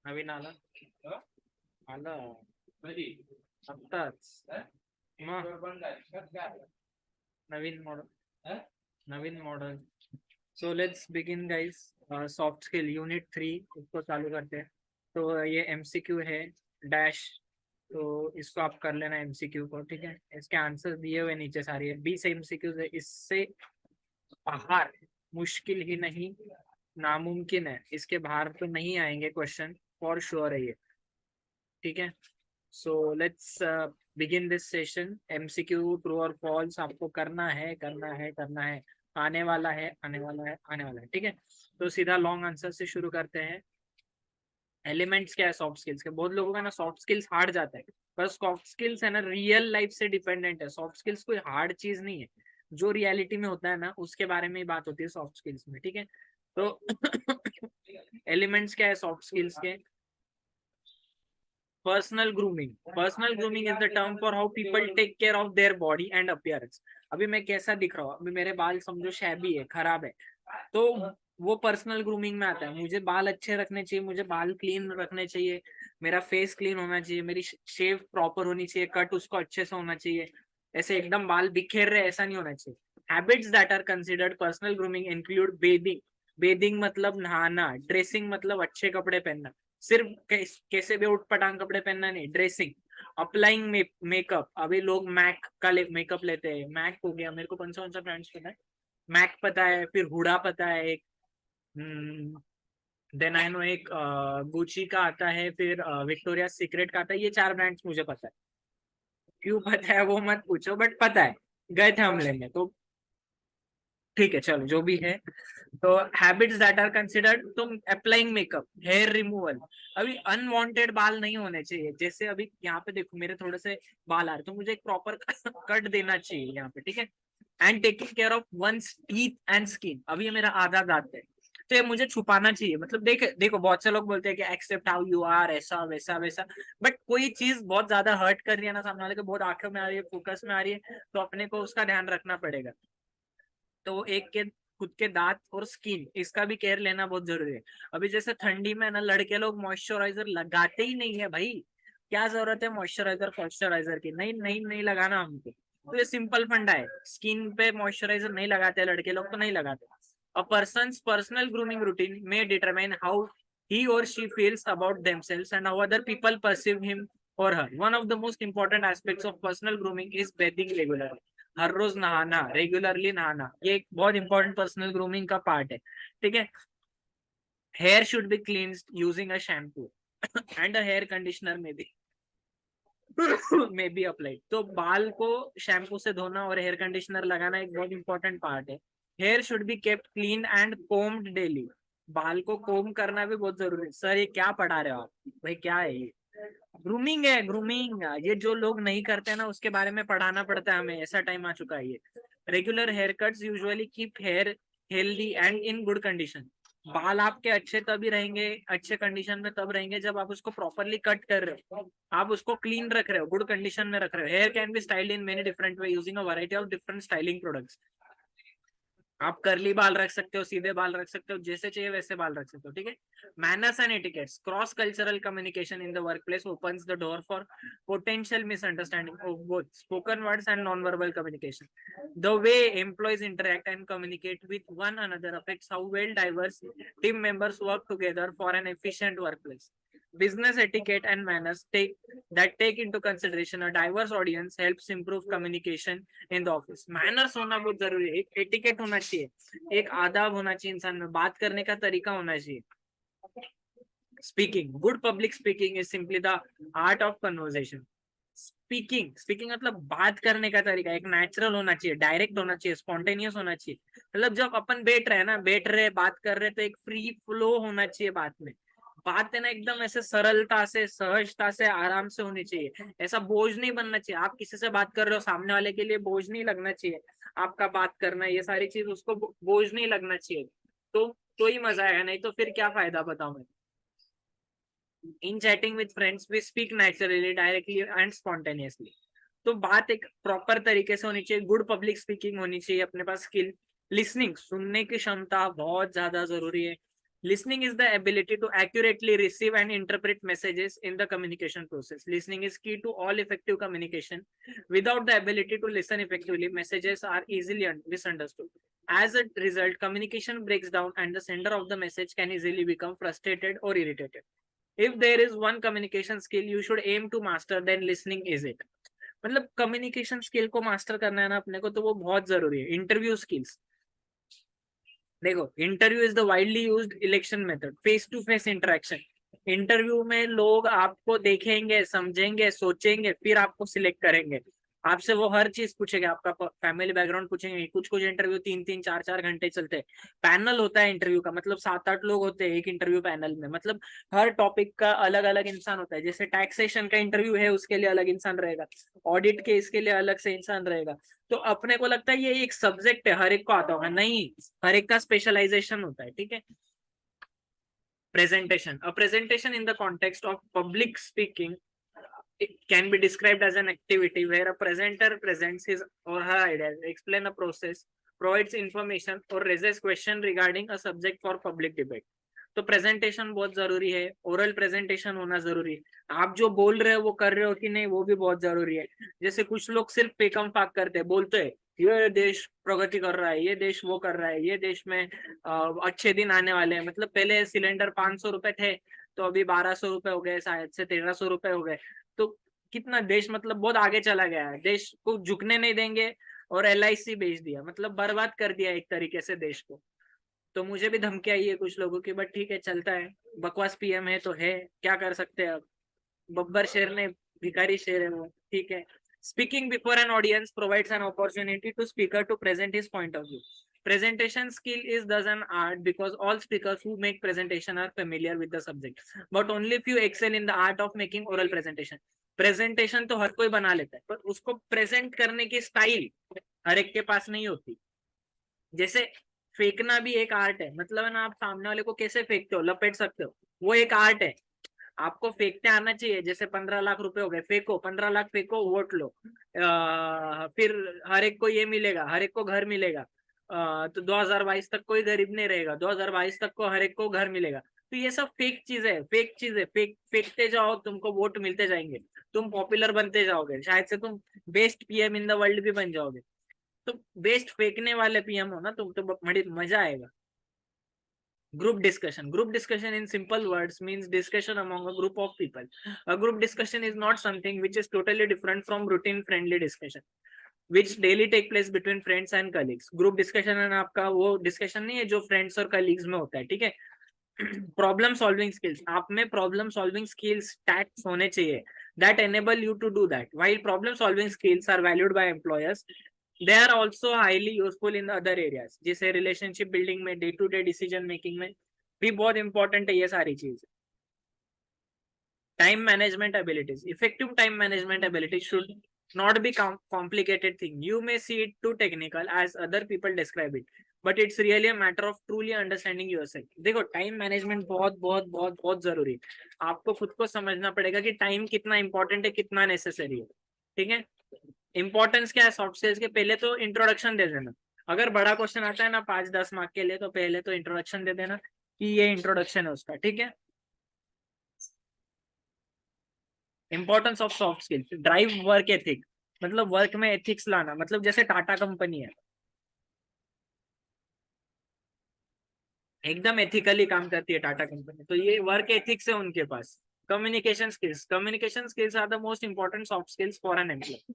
नवीन आला आला आत्ताच मग नवीन मॉडल नवीन model. So let's begin guys. Soft skill unit 3 इसको चालू करते हैं. तो ये एमसीक्यू है डैश. तो इसको आप कर लेना एमसीक्यू को, ठीक है. इसके आंसर दिए हुए नीचे सारी है. 20 एमसीक्यू है, इससे बाहर मुश्किल ही नहीं नामुमकिन है. इसके बाहर तो नहीं आएंगे क्वेश्चन, फॉर श्योर है ये, ठीक है. सो let's begin this session. MCQ true और फॉल्स आपको करना है करना है करना है. आने वाला है आने वाला है आने वाला है, ठीक है. तो सीधा लॉन्ग आंसर से शुरू करते हैं. एलिमेंट्स क्या है सॉफ्ट स्किल्स के? बहुत लोगों का ना सॉफ्ट स्किल्स हार्ड जाता है, पर सॉफ्ट स्किल्स है ना रियल लाइफ से डिपेंडेंट है. सॉफ्ट स्किल्स कोई हार्ड चीज नहीं है. जो रियलिटी में होता है ना उसके बारे में ही बात होती है सॉफ्ट स्किल्स में, ठीक है. तो एलिमेंट्स क्या है सॉफ्ट स्किल्स के? Personal grooming. Personal grooming is the term for how people take care of their body and appearance. अभी मैं कैसा दिख रहा हूँ, अभी मेरे बाल समझो शैबी है, खराब है, तो वो पर्सनल ग्रूमिंग में आता है. मुझे बाल अच्छे रखने चाहिए, मुझे बाल क्लीन रखने चाहिए, मेरा फेस क्लीन होना चाहिए, मेरी शेव प्रॉपर होनी चाहिए, कट उसको अच्छे से होना चाहिए. ऐसे एकदम बाल बिखेर रहे ऐसा नहीं होना चाहिए. Habits that are considered personal grooming include bathing. Bathing मतलब नहाना. ड्रेसिंग मतलब अच्छे कपड़े पहनना. सिर्फ कैसे भी उठ पटांग कपड़े पहनना नहीं. ड्रेसिंग. Applying makeup. अभी लोग मैक का मेकअप लेते हैं. मैक हो गया, मेरे को कौन सा ब्रांड्स पता है. मैक पता है, फिर हुडा पता है एक, देन आई नो एक गुची का आता है, फिर विक्टोरिया सीक्रेट का आता है. ये 4 ब्रांड्स मुझे पता है. क्यों पता है वो मत पूछो, बट पता है, गए थे हम लेने. तो ठीक है चलो जो भी है. तो हैबिट्स दैट आर कंसिडर्ड, तो अप्लाइंग मेकअप, हेयर रिमूवल. अभी अनवांटेड बाल नहीं होने चाहिए. जैसे अभी यहाँ पे देखो मेरे थोड़े से बाल आ रहे, तो मुझे एक प्रॉपर कट देना चाहिए यहाँ पे, ठीक है. And taking care of one's teeth and skin. अभी ये मेरा आधा दांत है, तो ये मुझे छुपाना चाहिए. मतलब देखो बहुत से लोग बोलते हैं कि एक्सेप्ट हाउ यू आर, ऐसा वैसा वैसा. बट कोई चीज बहुत ज्यादा हर्ट कर रही है ना, सामने वाले को बहुत आंखों में आ रही है, फोकस में आ रही है, तो अपने को उसका ध्यान रखना पड़ेगा. तो एक के खुद के दांत और स्किन, इसका भी केयर लेना बहुत जरूरी है. अभी जैसे ठंडी में ना लड़के लोग मॉइस्चराइजर लगाते ही नहीं है भाई. क्या जरूरत है मॉइस्चराइजर की? नहीं नहीं नहीं लगाना हमको. तो ये सिंपल फंडा है. स्किन पे मॉइस्चराइजर नहीं लगाते लड़के लोग, तो नहीं लगाते. A person's personal grooming routine may determine how he or she feels about themselves and how other people perceive him or her. One of the most important aspects of personal grooming is bathing regularly. हर रोज नहाना, regularly नहाना, ये एक बहुत important personal grooming का part है, ठीक है. Hair should be cleansed using a shampoo and a hair conditioner may be applied. तो बाल को शैम्पू से धोना और हेयर कंडीशनर लगाना एक बहुत इंपॉर्टेंट पार्ट है. Hair should be kept clean and combed daily. बाल को कोम करना भी बहुत जरूरी है. सर ये क्या पढ़ा रहे हो आप भाई, क्या है ये? ग्रूमिंग है, ग्रूमिंग. ये जो लोग नहीं करते ना उसके बारे में पढ़ाना पड़ता है हमें, ऐसा टाइम आ चुका है ये. Regular hair cuts usually keep hair healthy and in good condition. बाल आपके अच्छे तभी रहेंगे, अच्छे कंडीशन में तब रहेंगे जब आप उसको प्रॉपरली कट कर रहे हो, आप उसको क्लीन रख रहे हो, गुड कंडीशन में रख रहे हो. Hair can be styled in many different way using a variety of different styling products. आप करली बाल रख सकते हो, सीधे बाल रख सकते हो, जैसे चाहिए वैसे बाल रख सकते हो, ठीक है. Manners and etiquettes. Cross cultural communication in the workplace opens the door for potential misunderstanding of both spoken words and non-verbal communication. The way employees interact and communicate with one another affects how well diverse team members work together for an efficient workplace. Business etiquette and manners take into consideration a diverse audience helps improve communication in the office. Manners होना बहुत जरूरी है. एक etiquette होना चाहिए, एक आदाब होना चाहिए इंसान में, बात करने का तरीका होना चाहिए. Speaking. Good public speaking is simply the art of conversation. Speaking मतलब बात करने का तरीका एक नेचुरल होना चाहिए, डायरेक्ट होना चाहिए, स्पॉन्टेनियस होना चाहिए. मतलब जब अपन बैठ रहे बात कर रहे, तो एक फ्री फ्लो होना चाहिए बात में. बात है ना एकदम ऐसे सरलता से, सहजता से, आराम से होनी चाहिए. ऐसा बोझ नहीं बनना चाहिए. आप किसी से बात कर रहे हो, सामने वाले के लिए बोझ नहीं लगना चाहिए आपका बात करना. ये सारी चीज उसको बोझ नहीं लगना चाहिए. तो ही मजा आएगा, नहीं तो फिर क्या फायदा बताऊं मैं. In chatting with friends we speak naturally, directly and spontaneously. तो बात एक प्रॉपर तरीके से होनी चाहिए. गुड पब्लिक स्पीकिंग होनी चाहिए. अपने पास स्किल लिसनिंग, सुनने की क्षमता बहुत ज्यादा जरूरी है. Listening is the ability to accurately receive and interpret messages in the communication process. Listening is key to all effective communication. Without the ability to listen effectively, messages are easily misunderstood. As a result, communication breaks down and the sender of the message can easily become frustrated or irritated. If there is one communication skill you should aim to master, then listening is it. मतलब communication skill को master करना है ना अपने को, तो वो बहुत जरूरी है. इंटरव्यू स्किल्स देखो, interview is the widely used election method. Face to face interaction. Interview में लोग आपको देखेंगे, समझेंगे, सोचेंगे, फिर आपको सिलेक्ट करेंगे. आपसे वो हर चीज पूछेंगे, आपका फैमिली बैकग्राउंड पूछेंगे. कुछ कुछ इंटरव्यू 3 3 4 4 घंटे चलते हैं. पैनल होता है इंटरव्यू का, मतलब 7 8 लोग होते हैं एक इंटरव्यू पैनल में. मतलब हर टॉपिक का अलग अलग इंसान होता है. जैसे टैक्सेशन का इंटरव्यू है, उसके लिए अलग इंसान रहेगा. ऑडिट के इसके लिए अलग से इंसान रहेगा. तो अपने को लगता है ये एक सब्जेक्ट है, हर एक को आता होगा. नहीं, हर एक का स्पेशलाइजेशन होता है. ठीक है. Presentation. A presentation in the context of public speaking, it can be described as an activity where a presenter presents his or her ideas, explain a process, provides information or raises question regarding a subject for public debate. तो presentation बहुत जरूरी है. Oral presentation होना जरूरी है. आप जो बोल रहे हो वो कर रहे हो कि नहीं, वो भी बहुत जरूरी है. जैसे कुछ लोग सिर्फ पेकम फाक करते हैं, बोलते हैं ये देश प्रगति कर रहा है, ये देश वो कर रहा है, ये देश में अच्छे दिन आने वाले हैं. मतलब पहले सिलेंडर 500 रुपए थे, तो अभी 1200 रुपए हो गए, शायद से 1300 रुपए हो गए. तो कितना देश मतलब बहुत आगे चला गया है. देश को झुकने नहीं देंगे. और LIC बेच दिया, मतलब बर्बाद कर दिया एक तरीके से देश को. तो मुझे भी धमकी आई है कुछ लोगों की, बट ठीक है, चलता है. बकवास PM है तो है, क्या कर सकते हैं अब. बब्बर शेर ने, भिखारी शेर है वो. ठीक है. Speaking before an audience provides an opportunity to speaker to present his point of view. Presentation skill is thus an art because all speakers who make presentation are familiar with the subject, but only few excel in the art of making oral presentation. Presentation तो हर कोई बना लेता है, पर उसको present करने की style हर एक के पास नहीं होती. जैसे फेंकना भी एक आर्ट है. मतलब है ना, आप सामने वाले को कैसे फेंकते हो, लपेट सकते हो, वो एक आर्ट है. आपको फेंकते आना चाहिए. जैसे 15 लाख रुपए हो गए, फेंको 15 लाख, फेंको, वोट लो. फिर हर एक को ये मिलेगा, हर एक को घर मिलेगा. तो 2022 तक कोई गरीब नहीं रहेगा. 2022 तक को हर एक को घर मिलेगा. तो ये सब फेक चीज है, फेक चीज है. फेंकते जाओ, तुमको वोट मिलते जाएंगे, तुम पॉपुलर बनते जाओगे, शायद से तुम best PM in the world भी बन जाओगे. तो बेस्ट फेंकने वाले PM हो ना तुम, तो बड़ी मजा आएगा. Group discussion. Group discussion in simple words means discussion among a group of people. A group discussion is not something which is totally different from routine friendly discussion which daily take place between friends and colleagues. Group discussion है ना आपका, वो discussion नहीं है जो friends और colleagues में होता है. ठीक है. Problem solving skills. आप में प्रॉब्लम सॉल्विंग स्किल्स टैक्स होने चाहिए that enable you to do that. While problem solving skills are valued by employers, they are also highly useful in other areas. जैसे रिलेशनशिप बिल्डिंग में, day to day decision making में भी बहुत important है ये सारी चीज. Time management abilities. Effective time management abilities should not be complicated thing. You may see it too technical as other people describe it, but it's really a matter of truly understanding yourself. देखो, time management बहुत बहुत बहुत बहुत जरूरी है. आपको खुद को समझना पड़ेगा कि टाइम कितना इंपॉर्टेंट है, कितना नेसेसरी है. ठीक है. इंपॉर्टेंस क्या है सॉफ्ट स्किल्स के, पहले तो इंट्रोडक्शन दे देना. अगर बड़ा क्वेश्चन आता है ना 5 10 मार्क के लिए, तो पहले तो इंट्रोडक्शन दे देना कि ये इंट्रोडक्शन है उसका. ठीक है. Importance of soft skills. Drive work ethic, मतलब वर्क में एथिक्स लाना. मतलब जैसे टाटा कंपनी है, एकदम एथिकली काम करती है टाटा कंपनी, तो ये वर्क एथिक्स है उनके पास. Communication skills. Communication skills are the most important soft skills for an employee.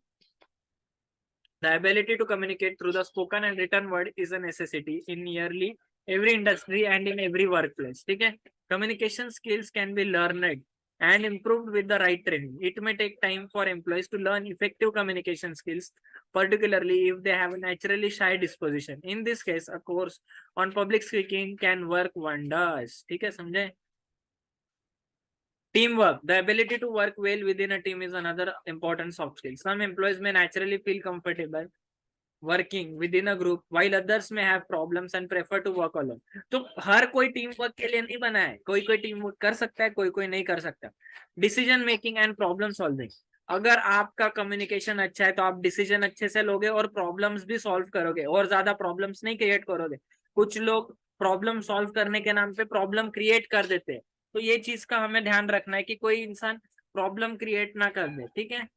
The ability to communicate through the spoken and written word is a necessity in nearly every industry and in every workplace. ठीक है. Communication skills can be learned and improved with the right training. It may take time for employees to learn effective communication skills, particularly if they have a naturally shy disposition. In this case, a course on public speaking can work wonders. ठीक है, समझे. Teamwork. The ability to work well within a team is another important soft skill. Some employees may naturally feel comfortable working within a group, while others may have problems and prefer to work alone. तो हर कोई team work के लिए नहीं बना है. कोई कोई team work कर सकता है, कोई कोई नहीं कर सकता. Decision making and problem solving. अगर आपका कम्युनिकेशन अच्छा है तो आप डिसीजन अच्छे से लोगे और प्रॉब्लम्स भी सॉल्व करोगे, और ज्यादा प्रॉब्लम्स नहीं क्रिएट करोगे. कुछ लोग प्रॉब्लम सॉल्व करने के नाम पे प्रॉब्लम क्रिएट कर देते हैं। तो ये चीज का हमें ध्यान रखना है कि कोई इंसान प्रॉब्लम क्रिएट ना कर दे, ठीक है।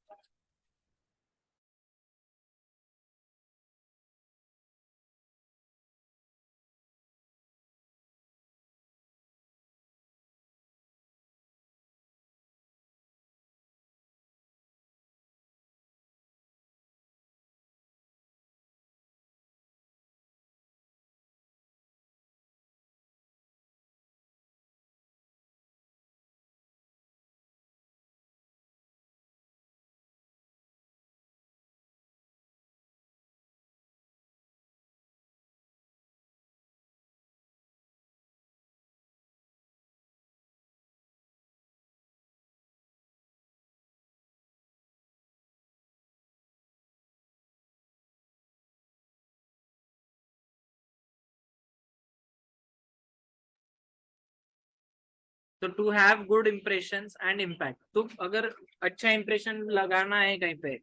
तो to have good impression and impact, तो अगर अच्छा इंप्रेशन लगाना है कहीं पे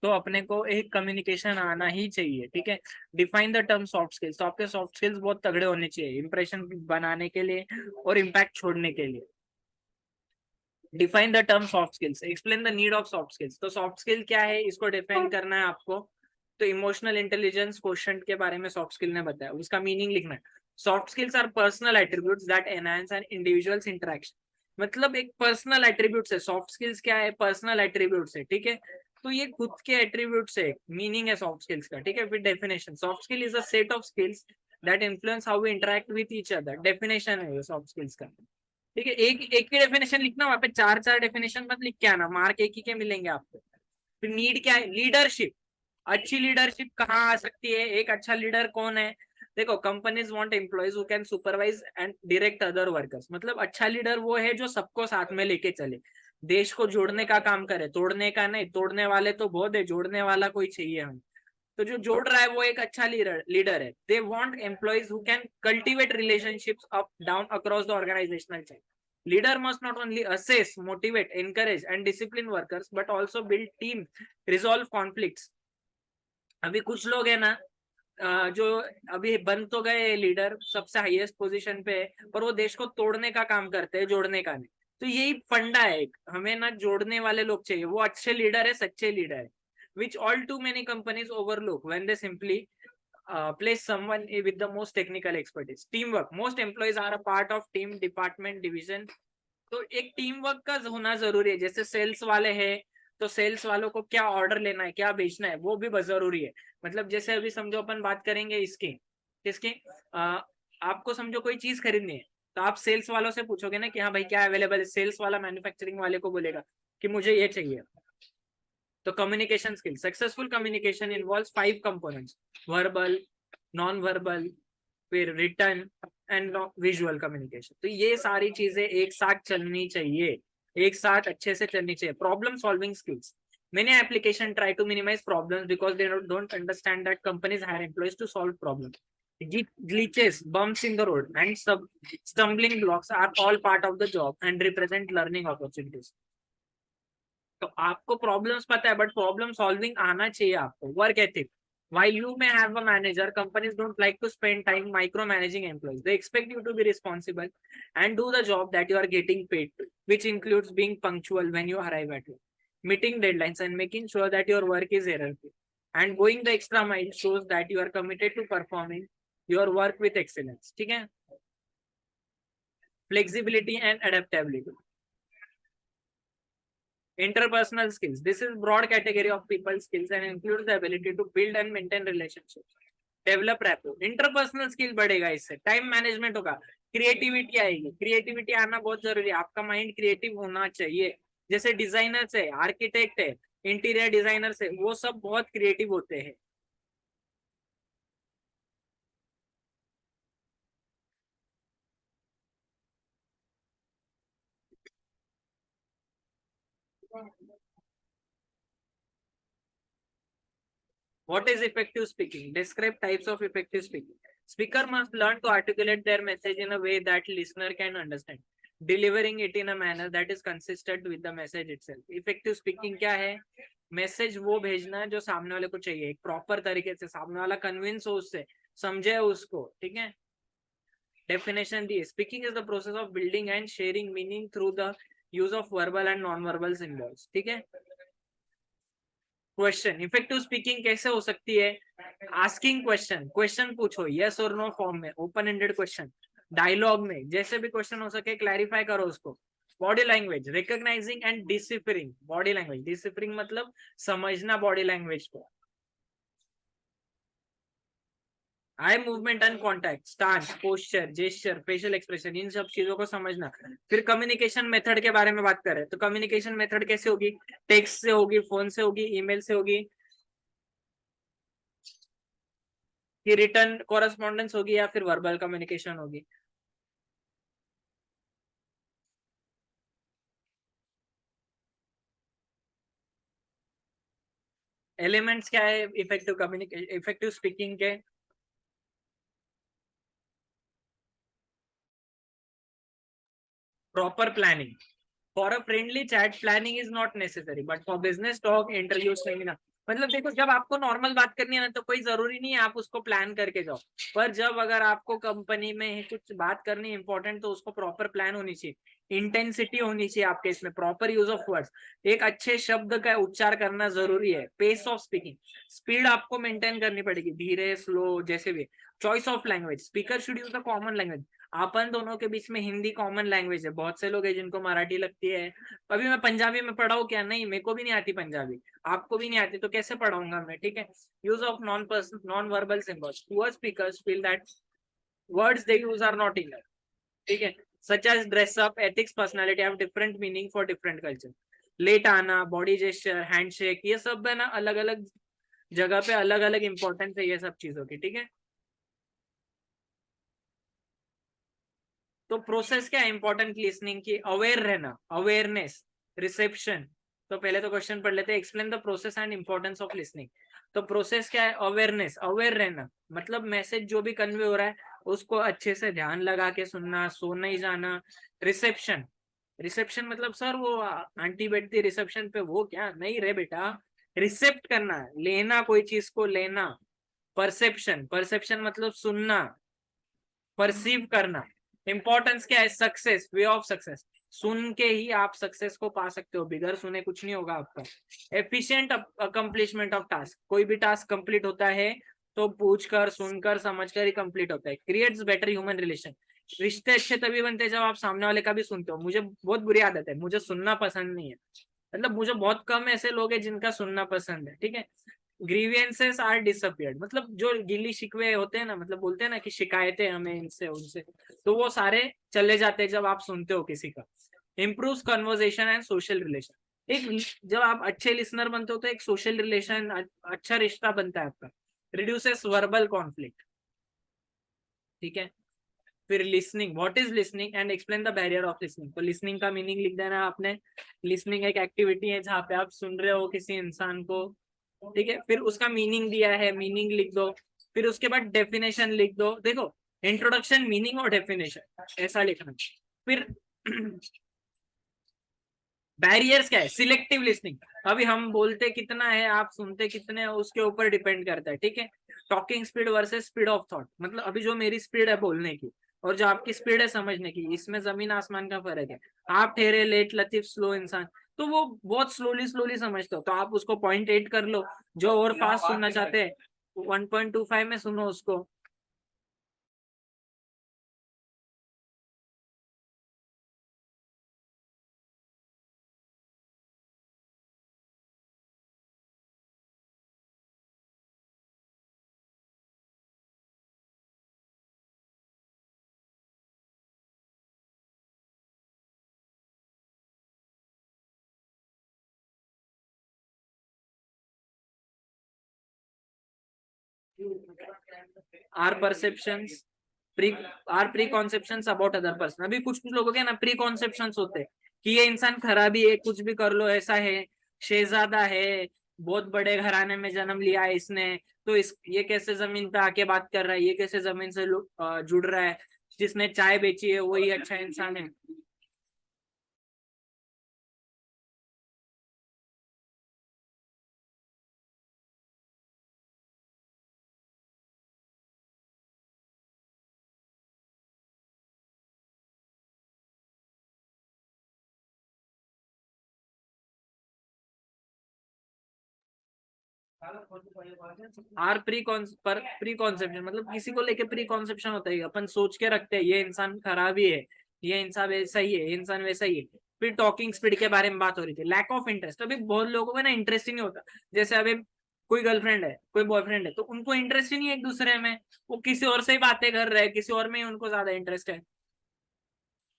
तो अपने को एक कम्युनिकेशन आना ही चाहिए, ठीक है। Define the term soft skills, तो आपके सॉफ्ट स्किल्स बहुत तगड़े होने चाहिए इंप्रेशन बनाने के लिए और इम्पैक्ट छोड़ने के लिए। Define the term soft skills, explain the need of soft skills, तो सॉफ्ट स्किल क्या है इसको डिफाइन करना है आपको। तो इमोशनल इंटेलिजेंस क्वेश्चन के बारे में सॉफ्ट स्किल ने बताया, उसका मीनिंग लिखना है। Soft skills are personal attributes that enhance an individual's interaction, मतलब एक पर्सनल एट्रीब्यूट्स है। सॉफ्ट स्किल्स क्या है, पर्सनल एट्रीब्यूट्स है, ठीक है। तो ये खुद के एट्रीब्यूट्स है, मीनिंग है सॉफ्ट स्किल्स का, ठीक है। फिर definition, soft skill is a set of skills that influence how we interact with each other, definition है ये सॉफ्ट स्किल्स का, ठीक है। एक एक ही डेफिनेशन लिखना, वहां पे चार चार डेफिनेशन मत लिख के आना, मार्क एक ही के मिलेंगे आपको। फिर नीड क्या है, लीडरशिप। अच्छी लीडरशिप कहाँ आ सकती है, एक अच्छा लीडर कौन है। देखो, companies want employees who can supervise and direct other workers, मतलब अच्छा लीडर वो है जो सबको साथ में लेके चले, देश को जोड़ने का काम करे, तोड़ने का नहीं। तोड़ने वाले तो बहुत है, जोड़ने वाला कोई चाहिए हमें। तो जो जोड़ रहा है वो एक अच्छा लीडर है। They want employees who can cultivate relationships up down across the organisational chain. Leader must not only assess, motivate, encourage, and discipline workers, but also build team, resolve conflicts. अभी कुछ लोग है ना, जो अभी बन तो गए लीडर, सबसे हाईएस्ट पोजीशन पे है, पर वो देश को तोड़ने का काम करते हैं, जोड़ने का नहीं। तो यही फंडा है एक, हमें ना जोड़ने वाले लोग चाहिए, वो अच्छे लीडर है, सच्चे लीडर है। Which all too many companies overlook when they simply place someone with the most technical expertise. Teamwork, most employees are a part of team, department, division. तो एक टीम वर्क का होना जरूरी है। जैसे सेल्स वाले हैं, तो सेल्स वालों को क्या ऑर्डर लेना है, क्या बेचना है, वो भी बहुत जरूरी है। मतलब जैसे अभी समझो अपन बात करेंगे इसकी, किसकी, आपको समझो कोई चीज खरीदनी है, तो आप सेल्स वालों से पूछोगे ना कि हाँ भाई क्या अवेलेबल है। सेल्स वाला मैन्युफैक्चरिंग वाले को बोलेगा कि मुझे ये चाहिए। तो communication skill, successful communication involves 5 components, verbal, non verbal, फिर रिटर्न एंड विजुअल कम्युनिकेशन। तो ये सारी चीजें एक साथ चलनी चाहिए, एक साथ अच्छे से चलनी चाहिए। Problem solving skills, many application try to minimize problems because they don't understand that companies hire employees to solve problems. Glitches, bumps in the road, and stumbling blocks are all part of the job and represent learning opportunities. तो आपको problems पता है, but problem solving आना चाहिए आपको। Work ethic, while you may have a manager, companies don't like to spend time micromanaging employees. They expect you to be responsible and do the job that you are getting paid to, which includes being punctual when you arrive at work, meeting deadlines, and making sure that your work is error-free. And going the extra mile shows that you are committed to performing your work with excellence. ठीक है? Flexibility and adaptability. Interpersonal skills. This is broad category of people skills and includes the ability to build and maintain relationships, develop rapport. Interpersonal skill बढ़ेगा इससे, time management होगा, creativity आएगी। Creativity आना बहुत जरूरी है, आपका माइंड क्रिएटिव होना चाहिए। जैसे डिजाइनर्स है, आर्किटेक्ट है, इंटीरियर डिजाइनर्स है, वो सब बहुत क्रिएटिव होते हैं। What is effective speaking? Describe types of effective speaking. Speaker must learn to articulate their message in a way that listener can understand, delivering it in a manner that is consistent with the message itself. Effective speaking क्या है? Message वो भेजना है जो सामने वाले को चाहिए, एक प्रॉपर तरीके से, सामने वाला कन्विंस हो उससे, समझे उसको, ठीक है। डेफिनेशन दी है, speaking is the process of building and sharing meaning through the use of verbal and non verbal symbols. ठीक है। क्वेश्चन, इफेक्टिव स्पीकिंग कैसे हो सकती है? आस्किंग क्वेश्चन, क्वेश्चन पूछो यस और नो फॉर्म में, ओपन एंडेड क्वेश्चन, डायलॉग में जैसे भी क्वेश्चन हो सके क्लैरिफाई करो उसको। Body language, recognizing and deciphering body language, deciphering मतलब समझना बॉडी लैंग्वेज को। Eye movement and contact, stance, posture, gesture, facial expression, इन सब चीजों को समझना। फिर कम्युनिकेशन मेथड के बारे में बात करें तो कम्युनिकेशन मेथड कैसे होगी? टेक्स्ट से होगी, फोन से होगी, ईमेल से होगी, कि रिटर्न कॉरेस्पॉन्डेंस होगी, या फिर वर्बल कम्युनिकेशन होगी। एलिमेंट्स क्या है इफेक्टिव कम्युनिकेशन, इफेक्टिव स्पीकिंग के? Proper planning, for a friendly chat planning is not necessary, but for business talk interview seminar, मतलब देखो जब आपको नॉर्मल बात करनी है ना तो कोई जरूरी नहीं है आप उसको प्लान करके जाओ, पर जब अगर आपको कंपनी में कुछ बात करनी है इंपॉर्टेंट तो उसको प्रॉपर प्लान होनी चाहिए, इंटेंसिटी होनी चाहिए आपके इसमें, प्रॉपर यूज ऑफ वर्ड्स, एक अच्छे शब्द का उच्चार करना जरूरी है, पेस ऑफ स्पीकिंग, स्पीड आपको मेंटेन करनी पड़ेगी, धीरे स्लो जैसे भी। Choice of language, speaker should use the common language, अपन दोनों के बीच में हिंदी कॉमन लैंग्वेज है, बहुत से लोग हैं जिनको मराठी लगती है। अभी मैं पंजाबी में पढ़ाऊँ क्या? नहीं, मेरे को भी नहीं आती पंजाबी, आपको भी नहीं आती, तो कैसे पढ़ाऊंगा मैं? ठीक है। Use of non verbal symbols, poor speakers feel that words they use are not enough. ठीक है। Such as dress up, ethics, personality have different meaning for different culture. Late आना, बॉडी जेस्चर, हैंडशेक, ये सब है ना अलग अलग जगह पे अलग अलग इंपॉर्टेंस है ये सब चीजों की। ठीक है। तो प्रोसेस क्या है इंपॉर्टेंट लिसनिंग की? अवेयर रहना, अवेयरनेस, रिसेप्शन। तो पहले तो क्वेश्चन पढ़ लेते हैं, explain the process and importance of listening. तो प्रोसेस क्या है? अवेयरनेस, अवेयर रहना, मतलब मैसेज जो भी कन्वे हो रहा है उसको अच्छे से ध्यान लगा के सुनना, सो नहीं जाना। रिसेप्शन, रिसेप्शन मतलब सर वो आंटी बैठती रिसेप्शन पे, वो क्या? नहीं रे बेटा, रिसेप्ट करना, लेना, कोई चीज को लेना। परसेप्शन, परसेप्शन मतलब सुनना, परसीव करना। इंपॉर्टेंस क्या है? सक्सेस, वे ऑफ सक्सेस, सुन के ही आप सक्सेस को पा सकते हो, बिगर सुने कुछ नहीं होगा आपका। एफिशिएंट अकम्प्लिशमेंट ऑफ टास्क, कोई भी टास्क कंप्लीट होता है तो पूछकर, सुनकर, समझकर ही कंप्लीट होता है। क्रिएट्स बेटर ह्यूमन रिलेशन, रिश्ते अच्छे तभी बनते हैं जब आप सामने वाले का भी सुनते हो। मुझे बहुत बुरी आदत है, मुझे सुनना पसंद नहीं है, मतलब मुझे बहुत कम ऐसे लोग हैं जिनका सुनना पसंद है। ठीक है। ग्रीवियंसेस आर डिसअपियर्ड, मतलब जो गिल्ली शिकवे होते हैं ना, मतलब बोलते हैं ना कि शिकायतें हमें इनसे उनसे, तो वो सारे चले जाते हैं जब आप सुनते हो किसी का। Improve conversation and social relation, एक जब आप अच्छे लिसनर बनते हो तो एक सोशल रिलेशन, अच्छा रिश्ता बनता है आपका। Reduces verbal conflict. ठीक है। फिर listening, what is listening and explain the barrier of listening, तो लिसनिंग का मीनिंग लिख देना आपने। लिसनिंग एक एक्टिविटी है जहाँ पे आप सुन रहे हो किसी इंसान को। ठीक है। फिर उसका मीनिंग दिया है, मीनिंग लिख दो। फिर उसके बाद डेफिनेशन लिख दो, देखो इंट्रोडक्शन, मीनिंग और डेफिनेशन ऐसा लिखना। फिर बैरियर्स क्या है? सिलेक्टिव लिसनिंग, अभी हम बोलते कितना है आप सुनते कितने हैं उसके ऊपर डिपेंड करता है। ठीक है। Talking speed versus speed of thought, मतलब अभी जो मेरी स्पीड है बोलने की और जो आपकी स्पीड है समझने की, इसमें जमीन आसमान का फर्क है। आप ठहरे, लेट, लतीफ, स्लो इंसान, तो वो बहुत स्लोली स्लोली समझते हो, तो आप उसको 0.8 कर लो। जो और फास्ट सुनना चाहते हैं 1.25 में सुनो उसको। Are perceptions, pre are preconceptions about other person, अभी कुछ कुछ लोगों के ना प्री कॉन्सेप्शंस होते हैं कि ये इंसान खराबी है, कुछ भी कर लो ऐसा है, शहजादा है, बहुत बड़े घराने में जन्म लिया है इसने, तो इस ये कैसे जमीन पे आके बात कर रहा है, ये कैसे जमीन से जुड़ रहा है, जिसने चाय बेची है वही अच्छा इंसान है। आर प्री कॉन्सेप्शन मतलब किसी को लेके प्री कॉन्सेप्शन होता है, अपन सोच के रखते हैं ये इंसान खराब ही है, ये इंसान वैसा ही है, ये इंसान वैसा ही है। फिर टॉकिंग स्पीड के बारे में बात हो रही थी, लैक ऑफ इंटरेस्ट। अभी बहुत लोगों को ना इंटरेस्ट ही नहीं होता। जैसे अभी कोई गर्लफ्रेंड है, कोई बॉयफ्रेंड है, तो उनको इंटरेस्ट ही नहीं है एक दूसरे में, वो किसी और से ही बातें कर रहे हैं, किसी और में ही उनको ज्यादा इंटरेस्ट है।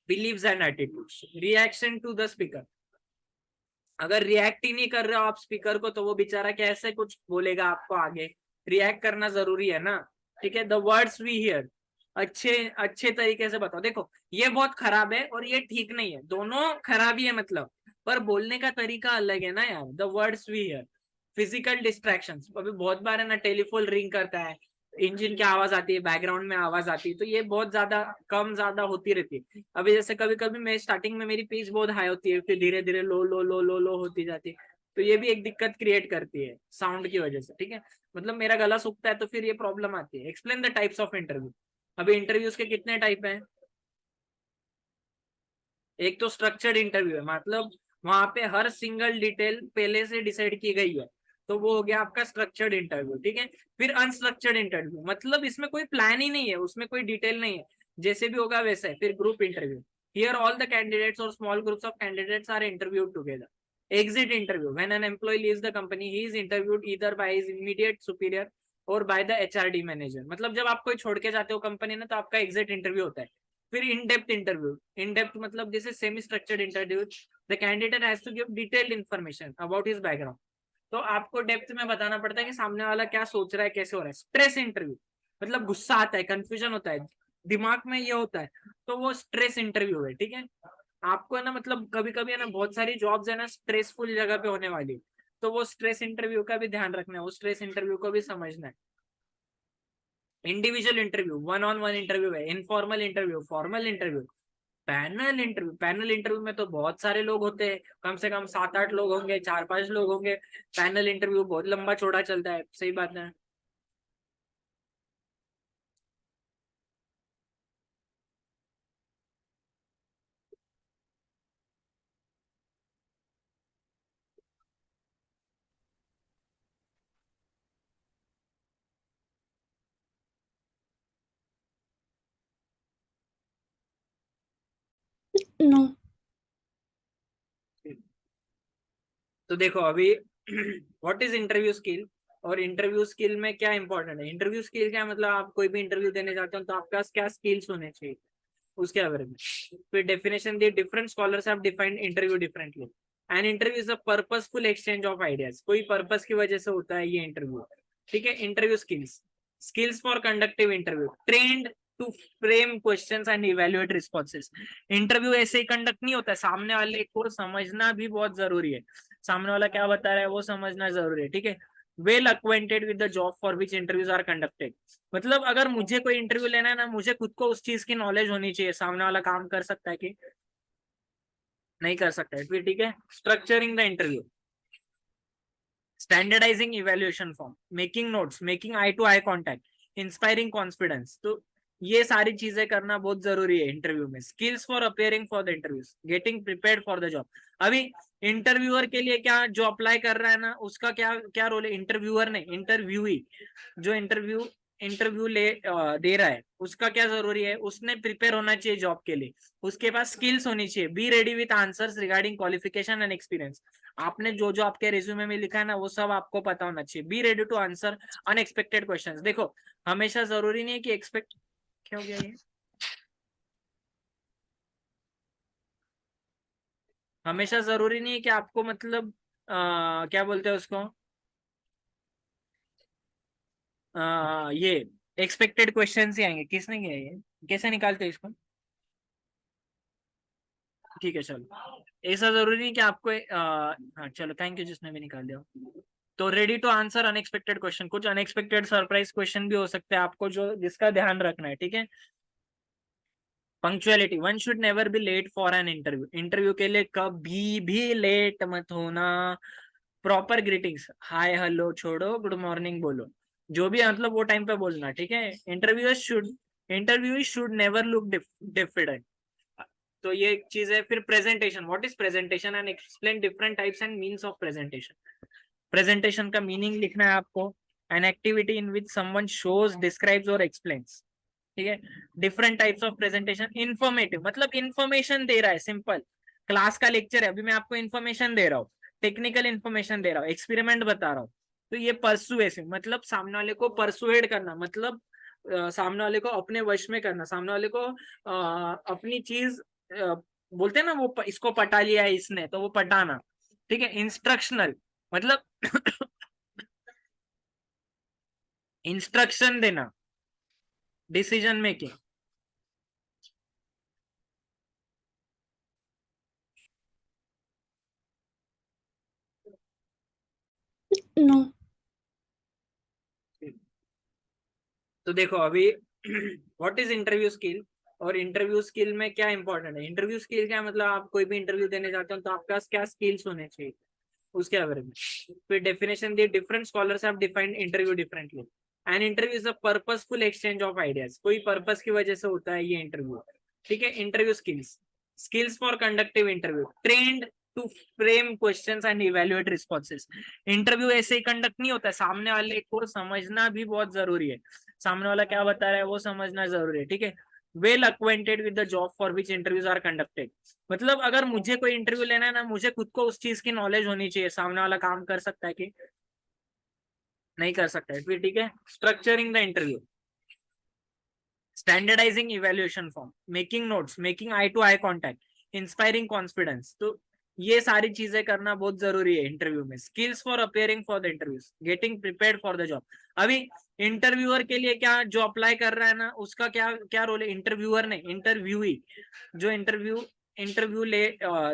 Believes and attitudes, reaction to the speaker. अगर रिएक्ट ही नहीं कर रहे हो आप स्पीकर को, तो वो बेचारा कैसे कुछ बोलेगा आपको आगे। रिएक्ट करना जरूरी है ना, ठीक है। द वर्ड्स वी हियर, अच्छे अच्छे तरीके से बताओ। देखो ये बहुत खराब है और ये ठीक नहीं है, दोनों खराबी है मतलब, पर बोलने का तरीका अलग है ना यार। The words we hear, physical distractions, अभी बहुत बार है ना टेलीफोन रिंग करता है, इंजन की आवाज आती है, बैकग्राउंड में आवाज आती है, तो ये बहुत ज्यादा कम ज्यादा होती रहती है। अभी जैसे कभी कभी मैं स्टार्टिंग में मेरी पिच बहुत हाई होती है, फिर धीरे धीरे लो लो लो लो लो होती जाती है, तो ये भी एक दिक्कत क्रिएट करती है साउंड की वजह से, ठीक है। मतलब मेरा गला सूखता है तो फिर ये प्रॉब्लम आती है। Explain the types of interview. अभी इंटरव्यूज के कितने टाइप हैं? एक तो स्ट्रक्चर्ड इंटरव्यू है, मतलब वहां पे हर सिंगल डिटेल पहले से डिसाइड की गई है, तो वो हो गया आपका स्ट्रक्चर्ड इंटरव्यू, ठीक है। फिर अनस्ट्रक्चर्ड इंटरव्यू, मतलब इसमें कोई प्लान ही नहीं है, उसमें कोई डिटेल नहीं है, जैसे भी होगा वैसा है। फिर group interview, here all the candidates or small groups of candidates are interviewed together. Exit interview, when an employee leaves the company he is interviewed either by his immediate superior or by the HRD manager. मतलब जब आप कोई छोड़ के जाते हो company ने, तो आपका एग्जिट इंटरव्यू होता है। फिर in depth interview, in depth मतलब जैसे semi structured interview, the candidate has to give detailed information about his background. तो आपको डेप्थ में बताना पड़ता है कि सामने वाला क्या सोच रहा है, कैसे हो रहा है। स्ट्रेस इंटरव्यू, मतलब गुस्सा आता है, कंफ्यूजन होता है, दिमाग में ये होता है, तो वो स्ट्रेस इंटरव्यू है, ठीक है। आपको है ना, मतलब कभी कभी है ना, बहुत सारी जॉब्स है ना स्ट्रेसफुल जगह पे होने वाली, तो वो स्ट्रेस इंटरव्यू का भी ध्यान रखना है, वो स्ट्रेस इंटरव्यू को भी समझना है। Individual interview, one on one interview है। Informal interview, formal interview, panel interview. Panel interview में तो बहुत सारे लोग होते हैं, कम से कम 7-8 लोग होंगे, 4-5 लोग होंगे। पैनल इंटरव्यू बहुत लंबा चौड़ा चलता है, सही बात है। No. तो देखो अभी व्हाट इज इंटरव्यू स्किल, और इंटरव्यू स्किल में क्या इंपॉर्टेंट है। इंटरव्यू स्किल क्या है, मतलब आप कोई भी इंटरव्यू देने जाते हो तो आपके पास क्या स्किल्स होने चाहिए, उसके बारे में। फिर डेफिनेशन दी, different scholars have defined interview differently. An interview is a purposeful exchange of ideas, कोई पर्पस की वजह से होता है ये इंटरव्यू, ठीक है। Interview skills, skills for conductive interview, trained to frame questions and evaluate responses. Interview ऐसे ही कंडक्ट नहीं होता है, सामने वाले को समझना भी बहुत जरूरी है, सामने वाला क्या बता रहा है वो समझना जरूरी है, ठीक है। Well acquainted with the job for which interviews are conducted, मतलब अगर मुझे कोई इंटरव्यू लेना है ना, मुझे खुद को उस चीज की नॉलेज होनी चाहिए, सामने वाला काम कर सकता है कि नहीं कर सकता है, फिर ठीक है। Structuring the interview, standardising evaluation form, making notes, making eye to eye contact, inspiring confidence, तो ये सारी चीजें करना बहुत जरूरी है इंटरव्यू में। Skills for appearing for the interviews, getting prepared for the job. अभी इंटरव्यूअर के लिए क्या, जो अप्लाई कर रहा है ना, उसका क्या क्या रोल है, इंटरव्यूअर नहीं, इंटरव्यूई, जो इंटरव्यू इंटरव्यू दे रहा है, उसका क्या जरूरी है, उसने प्रिपेयर होना चाहिए जॉब के लिए, उसके पास स्किल्स होनी चाहिए। Be ready with answers regarding qualification and experience, आपने जो जो आपके रिज्यूमे में लिखा है ना, वो सब आपको पता होना चाहिए। Be ready to answer unexpected questions. देखो हमेशा जरूरी नहीं है कि एक्सपेक्ट, क्या हो गया ये, हमेशा जरूरी नहीं है कि आपको मतलब क्या बोलते हैं उसको, ये एक्सपेक्टेड क्वेश्चंस ही आएंगे। किसने किया ये, कैसे निकालते हैं इसको, ठीक है चलो। ऐसा जरूरी नहीं कि आपको हाँ चलो, थैंक यू जिसने भी निकाल दिया। तो ready to answer unexpected question, कुछ अनएक्सपेक्टेड सरप्राइज क्वेश्चन भी हो सकते हैं आपको, जो जिसका ध्यान रखना है, ठीक है। Punctuality, one should never be late for an interview, interview के लिए कभी भी लेट मत होना। प्रॉपर ग्रीटिंग्स, हाय हेलो छोड़ो, गुड मॉर्निंग बोलो, जो भी है मतलब वो टाइम पे बोलना, ठीक है। Interview should never look diffident, तो ये एक चीज है। फिर presentation, what is presentation and explain different types and means of presentation. Presentation का मीनिंग लिखना है आपको, an activity in which someone shows, describes और एक्सप्लेन्स, ठीक है। Different types of presentation, informative मतलब इंफॉर्मेशन दे रहा है, सिंपल क्लास का लेक्चर है, अभी मैं आपको इन्फॉर्मेशन दे रहा हूँ, टेक्निकल इन्फॉर्मेशन दे रहा हूँ, एक्सपेरिमेंट बता रहा हूँ। तो ये परसुएसिव मतलब सामने वाले को परसुएड करना, मतलब सामने वाले को अपने वश में करना, सामने वाले को अपनी चीज बोलते हैं ना, वो इसको पटा लिया है इसने, तो वो पटाना, ठीक है। इंस्ट्रक्शनल मतलब इंस्ट्रक्शन देना, डिसीजन मेकिंग। नो। तो देखो अभी व्हाट इज इंटरव्यू स्किल, और इंटरव्यू स्किल में क्या इंपॉर्टेंट है। इंटरव्यू स्किल क्या मतलब, आप कोई भी इंटरव्यू देने जाते हो तो आपके पास क्या स्किल्स होने चाहिए, उसके बारे में फिर डेफिनेशन दी। Different scholars have defined interview differently. An interview is a purposeful exchange of ideas, कोई पर्पस की वजह से होता है ये इंटरव्यू, ठीक है। Interview skills, skills for conductive interview, trained to frame questions and evaluate responses. Interview ऐसे ही कंडक्ट नहीं होता है, सामने वाले को समझना भी बहुत जरूरी है, सामने वाला क्या बता रहा है वो समझना जरूरी है, ठीक है। Well acquainted with the job for which interviews are conducted, मतलब अगर मुझे कोई इंटरव्यू लेना है ना, मुझे खुद को उस चीज की नॉलेज होनी चाहिए, सामने वाला काम कर सकता है कि नहीं कर सकता है, फिर ठीक है। Structuring the interview, standardising evaluation form, making notes, making eye to eye contact, inspiring confidence, तो ये सारी चीजें करना बहुत जरूरी है इंटरव्यू में। Skills for appearing for the interviews, getting prepared for the job. अभी इंटरव्यूअर के लिए क्या, जो अप्लाई कर रहा है ना उसका क्या क्या रोल है, इंटरव्यूअर नहीं इंटरव्यूई, जो इंटरव्यू इंटरव्यू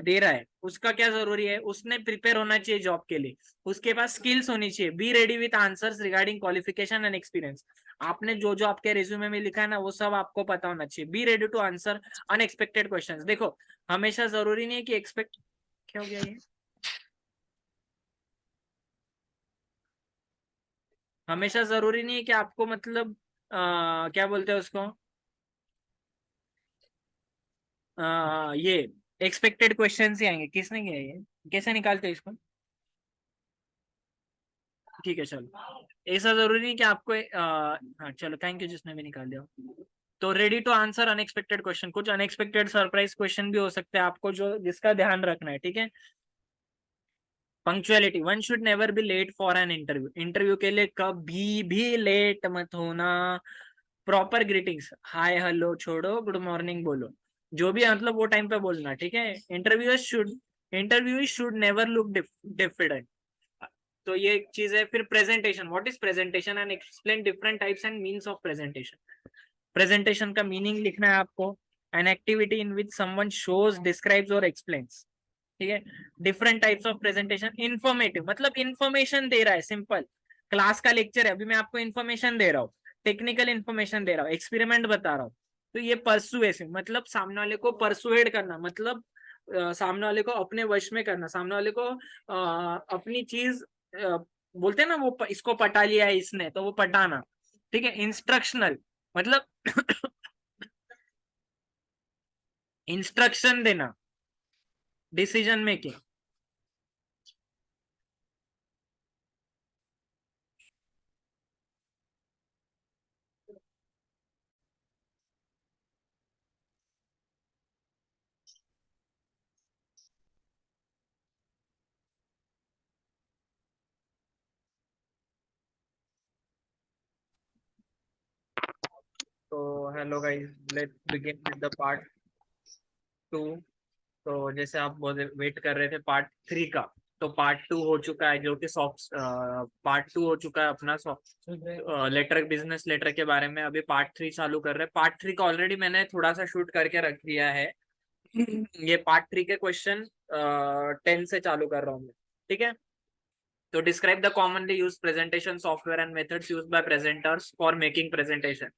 दे रहा है उसका क्या जरूरी है, उसने प्रिपेयर होना चाहिए जॉब के लिए, उसके पास स्किल्स होनी चाहिए। Be ready with answers regarding qualification and experience, आपने जो जो आपके रिज्यूमे में लिखा है ना वो सब आपको पता होना चाहिए। Be ready to answer unexpected questions, देखो हमेशा जरूरी नहीं है कि एक्सपेक्ट, क्या हो गया ये, हमेशा जरूरी नहीं है कि आपको मतलब क्या बोलते हैं उसको, ये एक्सपेक्टेड क्वेश्चंस ही आएंगे। किसने किया ये, कैसे निकालते हैं इसको, ठीक है चलो, ऐसा जरूरी नहीं कि आपको हाँ चलो थैंक यू जिसने भी निकाल दिया। तो ready to answer unexpected question, कुछ अनएक्सपेक्टेड सरप्राइज क्वेश्चन भी हो सकते हैं आपको, जो जिसका ध्यान रखना है, ठीक है। Punctuality, one should never be late for an interview, interview के लिए कभी भी लेट मत होना। प्रॉपर ग्रीटिंग्स, हाय हेलो छोड़ो, गुड मॉर्निंग बोलो, जो भी है मतलब वो टाइम पे बोलना, ठीक है। Interview should never look diffident, तो ये एक चीज है। फिर presentation, what is presentation and explain different types and means of presentation. Presentation का मीनिंग लिखना है आपको, an activity in which someone shows, describes और एक्सप्लेन्स, ठीक है। Different types of presentation, informative मतलब इंफॉर्मेशन दे रहा है, सिंपल क्लास का लेक्चर है, अभी मैं आपको इन्फॉर्मेशन दे रहा हूँ, टेक्निकल इन्फॉर्मेशन दे रहा हूँ, एक्सपेरिमेंट बता रहा हूँ। तो ये परसुएसिव मतलब सामने वाले को परसुएड करना, मतलब सामने वाले को अपने वश में करना, सामने वाले को अपनी चीज बोलते हैं ना, वो इसको पटा लिया है इसने, तो वो पटाना, ठीक है। इंस्ट्रक्शनल मतलब इंस्ट्रक्शन देना, डिसीजन मेकिंग। तो hello guys, let's begin with the part 2। तो जैसे आप बहुत वेट कर रहे थे पार्ट 3 का, तो पार्ट 2 हो चुका है, जो कि सॉफ्ट पार्ट 2 हो चुका है अपना सॉफ्ट लेटर, बिजनेस लेटर के बारे में। अभी पार्ट 3 चालू कर रहे हैं। पार्ट 3 का ऑलरेडी मैंने थोड़ा सा शूट करके रख दिया है। ये पार्ट 3 के क्वेश्चन 10 से चालू कर रहा हूँ मैं, ठीक है। तो describe the commonly use presentation software and methods used by presenters for making presentation.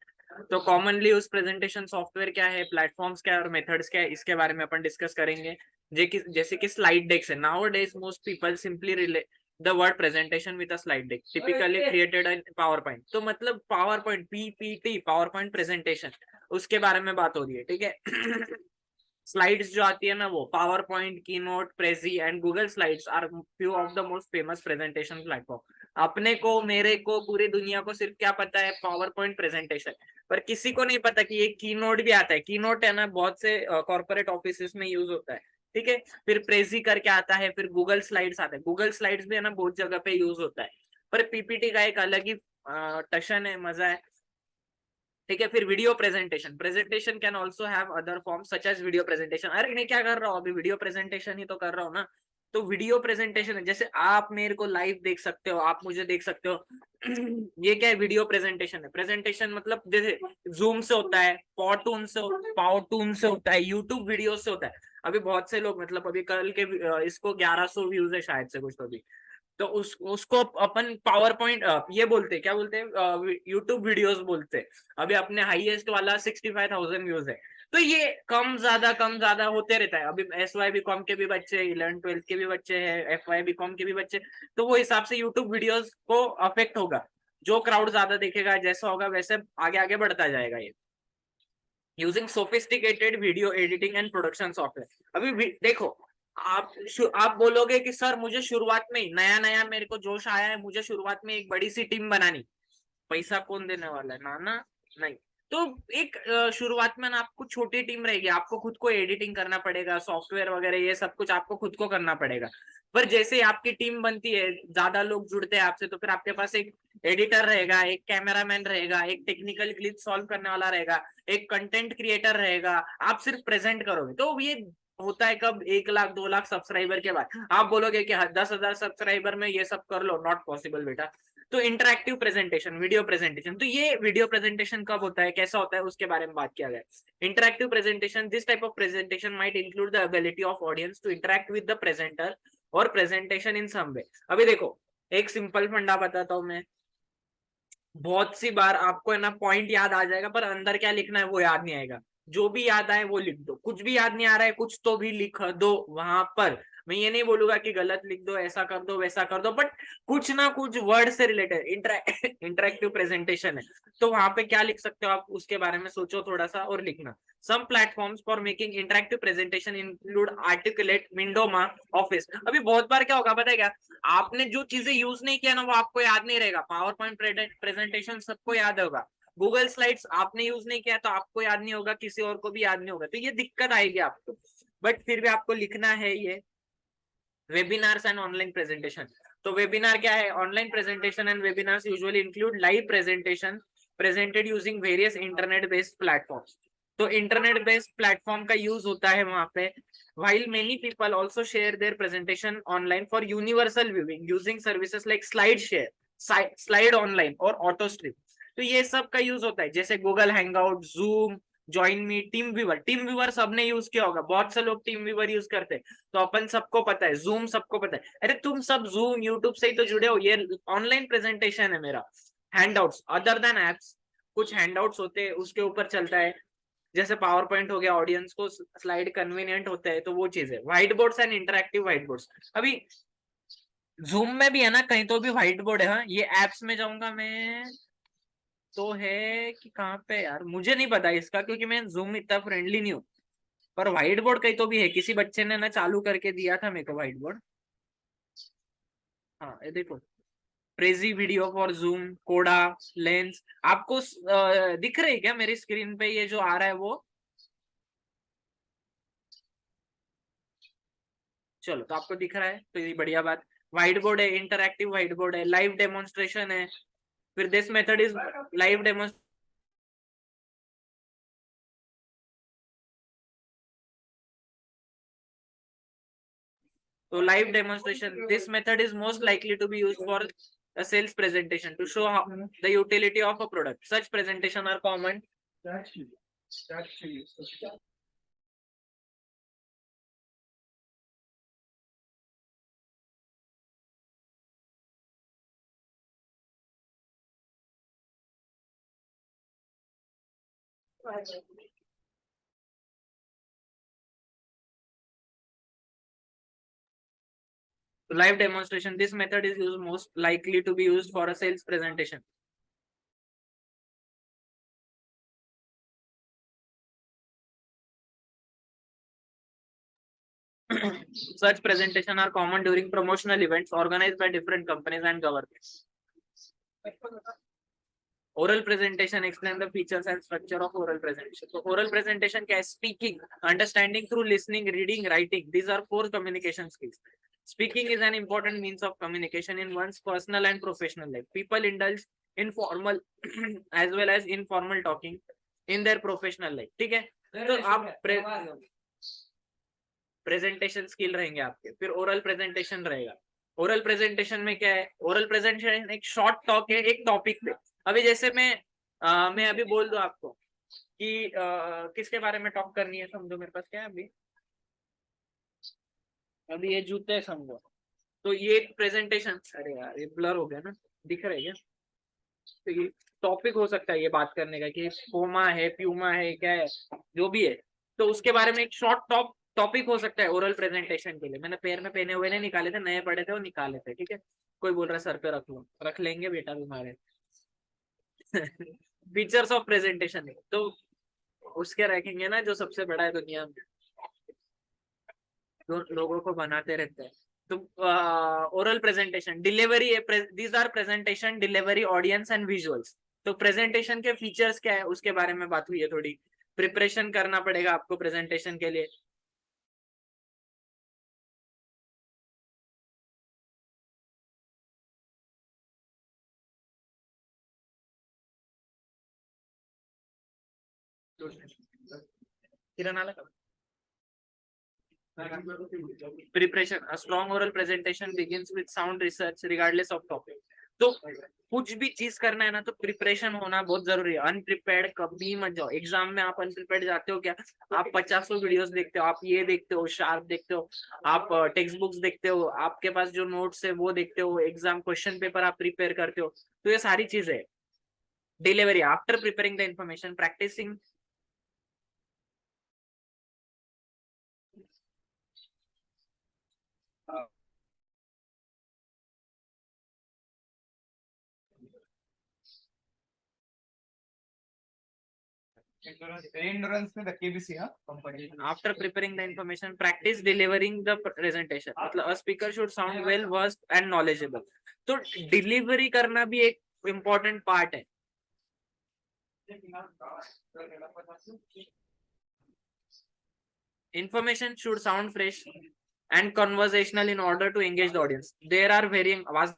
तो कॉमनली यूज प्रेजेंटेशन सॉफ्टवेयर क्या है, प्लेटफॉर्म्स क्या है और मेथड्स क्या है, इसके बारे में अपन डिस्कस करेंगे। जैसे कि स्लाइड डेक्स है, now days most people simply relay the word presentation with a slide deck typically created in power point. तो मतलब power point, PPT, power point presentation, उसके बारे में बात हो रही है, ठीक है। स्लाइड्स जो आती है ना, वो PowerPoint, keynote, Prezi and Google slides are few of the most famous presentation platform. अपने को, मेरे को, पूरी दुनिया को सिर्फ क्या पता है, पावर पॉइंट प्रेजेंटेशन। पर किसी को नहीं पता कि ये की नोट भी आता है। की नोट है ना, बहुत से कॉर्पोरेट ऑफिस में यूज होता है, ठीक है। फिर प्रेजी करके आता है, फिर गूगल स्लाइड्स आता है। गूगल स्लाइड्स भी है ना बहुत जगह पे यूज होता है, पर पीपीटी का एक अलग ही टशन है, मजा है, ठीक है। फिर video presentation, presentation can also have other form such as video presentation. अरे मैं क्या कर रहा हूँ अभी, वीडियो प्रेजेंटेशन ही तो कर रहा हूँ ना। तो वीडियो प्रेजेंटेशन है, जैसे आप मेरे को लाइव देख सकते हो, आप मुझे देख सकते हो। ये क्या है, वीडियो प्रेजेंटेशन है। प्रेजेंटेशन मतलब जैसे जूम से होता है, पावरटून से होता है, यूट्यूब वीडियो से होता है। अभी बहुत से लोग, मतलब अभी कल के इसको 1100 व्यूज है शायद से कुछ, तो अभी तो उसको अपन पावर पॉइंट ये बोलते, क्या बोलते हैं, यूट्यूब वीडियोस बोलते हैं। अभी अपने हाईएस्ट वाला 65,000 व्यूज है। तो ये कम ज्यादा होते रहता है। अभी SY BCom के भी बच्चे, 11th 12th के भी बच्चे हैं, FY BCom के भी बच्चे। तो वो हिसाब से यूट्यूब वीडियोस को अफेक्ट होगा। जो क्राउड ज्यादा देखेगा, जैसा होगा वैसे आगे आगे बढ़ता जाएगा ये। Using sophisticated video editing and production software. अभी देखो, आप बोलोगे कि सर मुझे शुरुआत में ही नया नया मेरे को जोश आया है, मुझे शुरुआत में एक बड़ी सी टीम बनानी। पैसा कौन देने वाला है, ना ना, नहीं। तो एक शुरुआत में ना आपको छोटी टीम रहेगी, आपको खुद को एडिटिंग करना पड़ेगा, सॉफ्टवेयर वगैरह ये सब कुछ आपको खुद को करना पड़ेगा। पर जैसे आपकी टीम बनती है, ज्यादा लोग जुड़ते हैं आपसे, तो फिर आपके पास एक एडिटर रहेगा, एक कैमरामैन रहेगा, एक टेक्निकल ग्लिच सॉल्व करने वाला रहेगा, एक कंटेंट क्रिएटर रहेगा। आप सिर्फ प्रेजेंट करोगे। तो ये होता है कब, 1 लाख 2 लाख सब्सक्राइबर के बाद। आप बोलोगे कि 10,000 सब्सक्राइबर में ये सब कर लो, नॉट पॉसिबल बेटा। तो इंटरैक्टिव प्रेजेंटेशन, वीडियो प्रेजेंटेशन, तो ये वीडियो प्रेजेंटेशन कब होता है, कैसा होता है, उसके बारे में बात किया गया। Interactive presentation, this type of presentation might include the ability of audience to interact with the presenter और प्रेजेंटेशन इन सम वे। अभी देखो, एक सिंपल फंडा बताता हूँ मैं। बहुत सी बार आपको है ना पॉइंट याद आ जाएगा, पर अंदर क्या लिखना है वो याद नहीं आएगा। जो भी याद आए वो लिख दो, कुछ भी याद नहीं आ रहा है कुछ तो भी लिख दो वहां पर। मैं ये नहीं बोलूंगा कि गलत लिख दो, ऐसा कर दो वैसा कर दो, बट कुछ ना कुछ वर्ड से रिलेटेड इंटरेक्टिव प्रेजेंटेशन है। तो वहां पे क्या लिख सकते हो आप, उसके बारे में सोचो थोड़ा सा और लिखना। Some platforms for making interactive presentation include Articulate, विंडोमा, ऑफिस। अभी बहुत बार क्या होगा पता है क्या, आपने जो चीजें यूज नहीं किया ना वो आपको याद नहीं रहेगा। पावर पॉइंट प्रेजेंटेशन सबको याद होगा, गूगल स्लाइड्स आपने यूज नहीं किया तो आपको याद नहीं होगा, किसी और को भी याद नहीं होगा, तो ये दिक्कत आएगी आपको। बट फिर भी आपको लिखना है ये। Webinars and online presentation. तो वेबिनार क्या है, online presentation and webinars usually include live presentation presented using various internet based platforms. तो इंटरनेट बेस्ड प्लेटफॉर्म का यूज होता है वहां पे। while many people also share their presentation online for universal viewing using services like SlideShare, Slide Online और AutoStream। तो ये सब का यूज होता है, जैसे Google hangout, zoom, join me, team viewer. Team viewer सबने यूज किया होगा, बहुत से लोग टीम व्यूवर यूज करते हैं। तो अपन सबको पता है, जूम सबको पता है। अरे तुम सब जूम यूट्यूब से ही तो जुड़े हो, ये ऑनलाइन प्रेजेंटेशन है मेरा। हैंडआउट्स, अदर देन एप्स, कुछ हैंडआउट्स होते हैं उसके ऊपर चलता है। जैसे पावर पॉइंट हो गया, ऑडियंस को स्लाइड कन्वीनियंट होता है, तो वो चीज है। White boards and interactive white boards. अभी जूम में भी है ना, कहीं तो भी व्हाइट बोर्ड है। हाँ, ये एप्स में जाऊंगा मैं तो है कि कहाँ पे यार, मुझे नहीं पता इसका, क्योंकि मैं जूम इतना फ्रेंडली नहीं हूँ। पर व्हाइट बोर्ड कहीं तो भी है, किसी बच्चे ने ना चालू करके दिया था मेरे को व्हाइट बोर्ड। हाँ ये देखो, प्रेजी वीडियो फॉर जूम, कोडा, लेंस। आपको दिख रही है क्या मेरी स्क्रीन पे ये जो आ रहा है वो? चलो, तो आपको दिख रहा है तो ये बढ़िया बात। व्हाइट बोर्ड है, इंटरैक्टिव व्हाइट बोर्ड है, लाइव डेमोन्स्ट्रेशन है। फिर this method is live demonstration. तो live demonstration, this method is most likely to be used for a sales presentation to show how the utility of a product. Such presentation are common. Live demonstration, this method is used most likely to be used for a sales presentation. Such presentation are common during promotional events organized by different companies and governments. Oral presentation explain the features and structure of oral presentation. So oral presentation क्या है? Speaking, understanding through listening, reading, writing. These are 4 communication skills. Speaking is an important means of communication in one's personal and professional life. People indulge in formal as well as informal talking in their professional life. ठीक है? तो आप presentation skill रहेंगे आपके, फिर oral presentation रहेगा. Oral presentation में क्या है? ओरल प्रेजेंटेशन एक शॉर्ट टॉक है एक टॉपिक पे. अभी जैसे मैं अभी बोल दूं आपको कि किसके बारे में टॉक करनी है, समझो मेरे पास क्या है अभी ये जूते समझो. तो ये एक प्रेजेंटेशन, अरे यार ये ब्लर हो गया ना, दिख रहा है क्या? तो ये टॉपिक हो सकता है ये बात करने का कि पोमा है, प्यूमा है, क्या है, जो भी है. तो उसके बारे में एक शॉर्ट टॉपिक हो सकता है ओरल प्रेजेंटेशन के लिए. मैंने पैर में पहने हुए नहीं निकाले थे, नए पड़े थे वो निकाले थे. ठीक है, कोई बोल रहा है सर पे रख लो, रख लेंगे बेटा तुम्हारे. फीचर्स ऑफ प्रेजेंटेशन है तो उसके रखेंगे ना, जो सबसे बड़ा है दुनिया में, जो लोगों को बनाते रहते हैं. तो oral presentation delivery, these are presentation delivery audience and visuals. तो प्रेजेंटेशन के फीचर्स क्या है उसके बारे में बात हुई है थोड़ी. प्रिपरेशन करना पड़ेगा आपको प्रेजेंटेशन के लिए. किरण आला का? Preparation. A strong oral presentation begins with sound research regardless of topic. तो कुछ भी चीज करना है ना तो प्रिपरेशन होना बहुत जरूरी है. अनप्रिपेयर्ड कभी मत जाओ एग्जाम में. आप अनप्रिपेयर्ड जाते हो क्या? आप 50 वीडियोस देखते हो, आप ये देखते हो, शार्प देखते हो, आप टेक्स्ट बुक्स देखते हो, आपके पास जो नोट्स है वो देखते हो, एग्जाम क्वेश्चन पेपर आप प्रिपेयर करते हो. तो ये सारी चीजें delivery after preparing the information practising. endurance में the KBC company. After preparing the information, practice delivering the presentation. मतलब a speaker should sound well versed and knowledgeable. तो डिलीवरी करना भी एक इम्पोर्टेंट पार्ट है. Information should sound fresh and conversational in order to engage the audience. There are varying आवाज.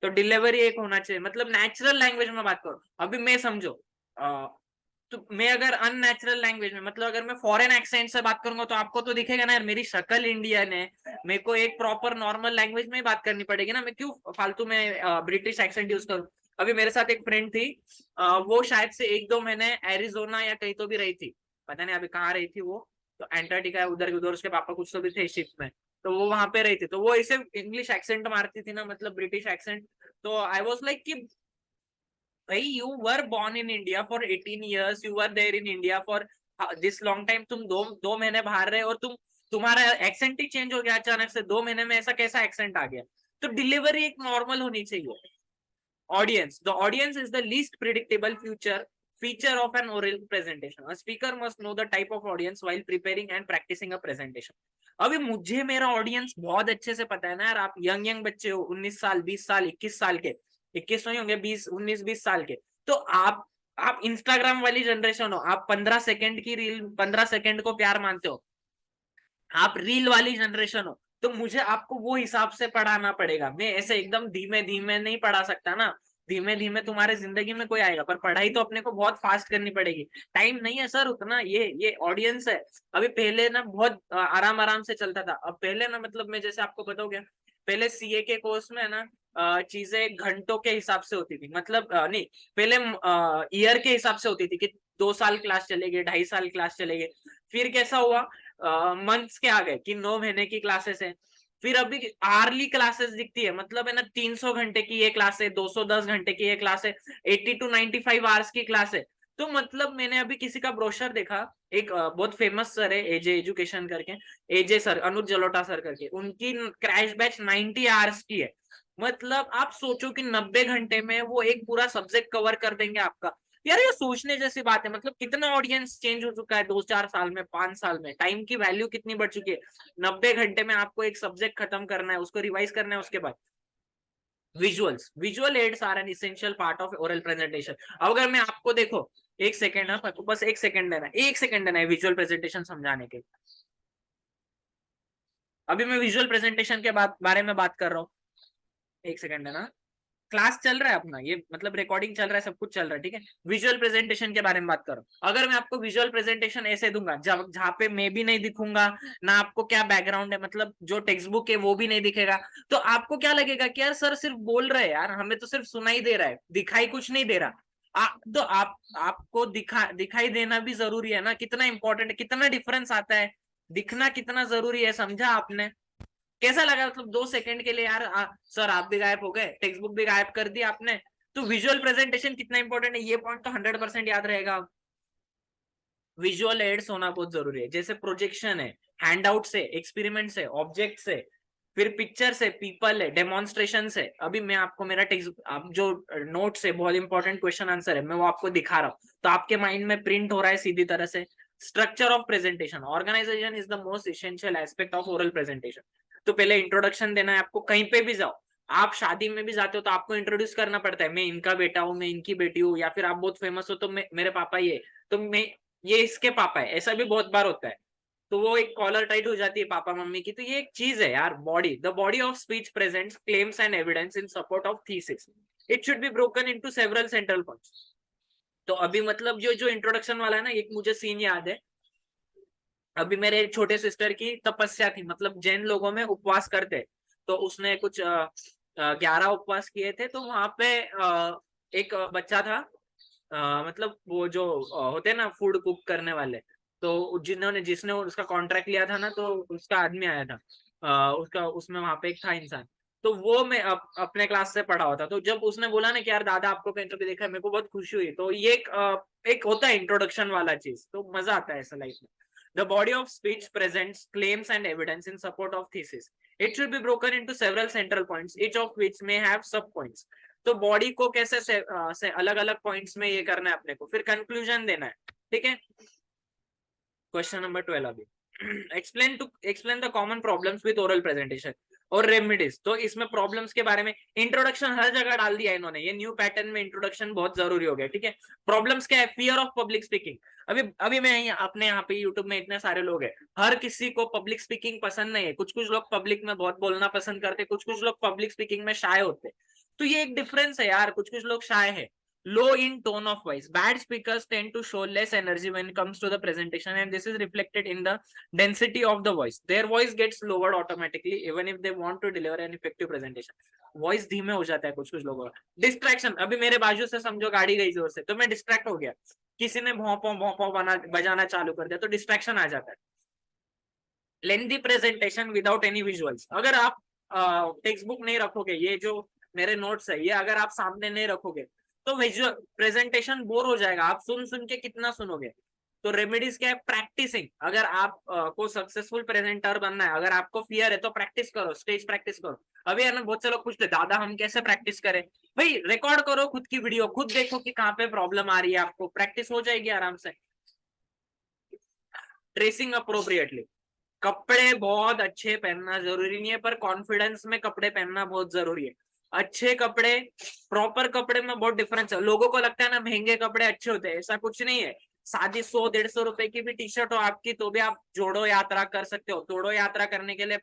तो delivery एक होना चाहिए, मतलब नेचुरल लैंग्वेज में बात करो. अभी मैं समझो तो मैं अगर अननेचुरल लैंग्वेज में, मतलब अगर मैं फॉरेन एक्सेंट से बात करूंगा तो आपको तो दिखेगा ना यार मेरी शक्ल इंडियन है, मेरे को एक प्रॉपर नॉर्मल लैंग्वेज में ही बात करनी पड़ेगी ना. मैं क्यों फालतू में ब्रिटिश एक्सेंट यूज करूं. अभी मेरे साथ एक फ्रेंड थी, वो शायद से 1-2 महीने एरिजोना या कहीं तो भी रही थी, पता नहीं अभी कहाँ रही थी वो. तो एंटार्क्टिका उधर उधर, उसके पापा कुछ तो भी थे शिप में, तो वो वहां पे रही थी. तो वो ऐसे इंग्लिश एक्सेंट मारती थी ना, मतलब ब्रिटिश एक्सेंट. तो आई वॉज लाइक कि भाई you were born in India for 18 years, you were there in India for this long time. तुम दो महीने बाहर रहे और तुम्हारा एक्सेंट ही चेंज हो गया अचानक से 2 महीने में. ऐसा कैसा एक्सेंट आ गया? तो डिलीवरी एक नॉर्मल होनी चाहिए. Audience, the audience is the least predictable feature of an oral presentation. A speaker must know the type of audience while preparing and practicing a presentation. अभी मुझे मेरा ऑडियंस बहुत अच्छे से पता है ना यार. आप यंग बच्चे हो, 19 साल, 20 साल, 21 साल के, 21 नहीं होंगे, 19-20 साल के. तो आप इंस्टाग्राम वाली जनरेशन हो. आप 15 सेकंड की रील, 15 सेकंड को प्यार मानते हो. आप रील वाली जनरेशन हो. तो मुझे आपको वो हिसाब से पढ़ाना पड़ेगा. मैं ऐसे एकदम धीमे धीमे नहीं पढ़ा सकता ना. धीमे धीमे तुम्हारे जिंदगी में कोई आएगा, पर पढ़ाई तो अपने को बहुत फास्ट करनी पड़ेगी. टाइम नहीं है सर उतना. ये ऑडियंस है. अभी पहले ना बहुत आराम आराम से चलता था. अब पहले ना, मतलब मैं जैसे आपको बताऊं क्या, पहले सीए के कोर्स में ना चीजें घंटों के हिसाब से होती थी. मतलब नहीं, पहले ईयर के हिसाब से होती थी कि 2 साल क्लास चलेगी, 2.5 साल क्लास चलेगी. फिर कैसा हुआ, मंथ्स के आ गए कि 9 महीने की क्लासेस है. फिर अभी आर्ली क्लासेस दिखती है, मतलब है ना 300 घंटे की ये क्लास है, 210 घंटे की ये क्लास है, 80 to 95 आवर्स की क्लास है. तो मतलब मैंने अभी किसी का ब्रोशर देखा, एक बहुत फेमस सर है एजे एजुकेशन करके, एजे सर, अनुज जलोटा सर करके, उनकी क्रैश बैच 90 आवर्स की है. मतलब आप सोचो कि 90 घंटे में वो एक पूरा सब्जेक्ट कवर कर देंगे आपका. यार ये सोचने जैसी बात है, मतलब कितना ऑडियंस चेंज हो चुका है 2-4 साल में, 5 साल में, टाइम की वैल्यू कितनी बढ़ चुकी है। 90 घंटे में आपको एक सब्जेक्ट खत्म करना है, उसको रिवाइज करना है, उसके बाद visual aids are an essential part of oral presentation. अब अगर मैं आपको देखो, एक सेकेंड है, बस एक सेकेंड देना है, एक सेकेंड देना है विजुअल प्रेजेंटेशन समझाने के। अभी मैं विजुअल प्रेजेंटेशन के बारे में बात कर रहा हूँ, एक सेकेंड देना। क्लास चल रहा है अपना, ये मतलब रिकॉर्डिंग चल रहा है, सब कुछ चल रहा है, ठीक है। विजुअल प्रेजेंटेशन के बारे में बात करो। अगर मैं आपको विजुअल प्रेजेंटेशन ऐसे दूंगा जब जहाँ पे मैं भी नहीं दिखूंगा ना, आपको क्या बैकग्राउंड है, मतलब जो टेक्स्ट बुक है वो भी नहीं दिखेगा, तो आपको क्या लगेगा कि यार सर सिर्फ बोल रहे हैं यार, हमें तो सिर्फ सुनाई दे रहा है, दिखाई कुछ नहीं दे रहा। तो आपको दिखाई देना भी जरूरी है ना, कितना इंपॉर्टेंट है, कितना डिफरेंस आता है, दिखना कितना जरूरी है, समझा आपने। कैसा लगा, मतलब 2 सेकंड के लिए यार सर आप भी गायब हो गए, टेक्स्ट बुक भी गायब कर दी आपने, तो विजुअल प्रेजेंटेशन कितना इंपॉर्टेंट है, ये पॉइंट तो 100% याद रहेगा। विजुअल एड्स होना बहुत जरूरी है, जैसे प्रोजेक्शन है, हैंडआउट से, एक्सपेरिमेंट से, ऑब्जेक्ट से, फिर पिक्चर से, पीपल है, डेमोन्स्ट्रेशन से। अभी मैं आपको मेरा टेक्स्ट, आप जो नोट्स है, बहुत इंपॉर्टेंट क्वेश्चन आंसर है, मैं वो आपको दिखा रहा हूँ, तो आपके माइंड में प्रिंट हो रहा है सीधी तरह से। Structure of presentation, organisation is the most essential aspect of oral presentation. तो पहले इंट्रोडक्शन देना है आपको, कहीं पे भी जाओ, आप शादी में भी जाते हो तो आपको इंट्रोड्यूस करना पड़ता है, मैं इनका बेटा हूँ, मैं इनकी बेटी हूँ, या फिर आप बहुत फेमस हो तो मेरे पापा ये, तो मैं ये इसके पापा है, ऐसा भी बहुत बार होता है। तो वो एक कॉलर टाइट हो जाती है पापा मम्मी की, तो ये एक चीज है यार। Body of speech presents claims and evidence in support of thesis. It should be broken into several central points. तो अभी मतलब जो जो इंट्रोडक्शन वाला है ना, एक मुझे सीन याद है। अभी मेरे छोटे सिस्टर की तपस्या थी, मतलब जैन लोगों में उपवास करते, तो उसने कुछ 11 उपवास किए थे, तो वहां पे एक बच्चा था, मतलब वो जो होते हैं ना फूड कुक करने वाले, तो जिसने उसका कॉन्ट्रैक्ट लिया था ना, तो उसका आदमी आया था, उसका उसमें वहां पे एक था इंसान। तो वो मैं अपने क्लास से पढ़ा होता, तो जब उसने बोला ना कि यार दादा आपको कहीं तो भी देखा है, मेरे को बहुत खुशी हुई। तो ये एक होता है इंट्रोडक्शन वाला चीज, तो मजा आता है ऐसा लाइफ में। The body of speech presents claims and evidence in support of thesis. It should be broken into several central points, each of which may have sub points. तो बॉडी को कैसे से अलग अलग पॉइंट्स में ये करना है अपने को, फिर कंक्लूजन देना है, ठीक है। क्वेश्चन नंबर 12 अभी। Explain the common problems with oral presentation और रेमेडीज। तो इसमें प्रॉब्लम्स के बारे में इंट्रोडक्शन हर जगह डाल दिया इन्होंने, ये न्यू पैटर्न में इंट्रोडक्शन बहुत जरूरी हो गया, ठीक है। प्रॉब्लम्स क्या है, फियर ऑफ पब्लिक स्पीकिंग। अभी अभी मैं अपने यहाँ पे यूट्यूब में इतने सारे लोग हैं, हर किसी को पब्लिक स्पीकिंग पसंद नहीं है, कुछ कुछ लोग पब्लिक में बहुत बोलना पसंद करते, कुछ कुछ लोग पब्लिक स्पीकिंग में शाय होते। तो ये एक डिफरेंस है यार, कुछ कुछ लोग शाय है। Low in tone of voice. Bad speakers tend to show less energy when it comes to the presentation, and this is reflected in the density of the voice. Their voice gets lowered automatically even if they want to deliver an effective presentation. Voice धीमे हो जाता है कुछ कुछ लोगों का। Distraction, अभी मेरे बाजू से समझो गाड़ी गई जोर से, तो मैं डिस्ट्रैक्ट हो गया, किसी ने भौं बजाना चालू कर दिया, तो डिस्ट्रैक्शन आ जाता है। Lengthy presentation without any visuals. अगर आप टेक्स्ट बुक नहीं रखोगे, ये जो मेरे नोट्स है, ये अगर आप सामने नहीं रखोगे, तो विजुअल प्रेजेंटेशन बोर हो जाएगा, आप सुन सुन के कितना सुनोगे। तो रेमेडीज क्या है, प्रैक्टिसिंग। अगर आप को सक्सेसफुल प्रेजेंटर बनना है, अगर आपको फियर है, तो प्रैक्टिस करो, स्टेज प्रैक्टिस करो। अभी है ना, बहुत से लोग पूछते दादा हम कैसे प्रैक्टिस करें। भाई रिकॉर्ड करो खुद की वीडियो, खुद देखो कि कहाँ पे प्रॉब्लम आ रही है, आपको प्रैक्टिस हो जाएगी आराम से। ड्रेसिंग अप्रोप्रिएटली, कपड़े बहुत अच्छे पहनना जरूरी नहीं है, पर कॉन्फिडेंस में कपड़े पहनना बहुत जरूरी है। अच्छे कपड़े, प्रॉपर कपड़े में बहुत डिफरेंस है। लोगों को लगता है ना महंगे कपड़े अच्छे होते हैं, ऐसा कुछ नहीं है। सादी 100-150 रुपए की भी टी शर्ट हो आपकी, तो भी आप जोड़ो यात्रा कर सकते हो। जोड़ो यात्रा करने के लिए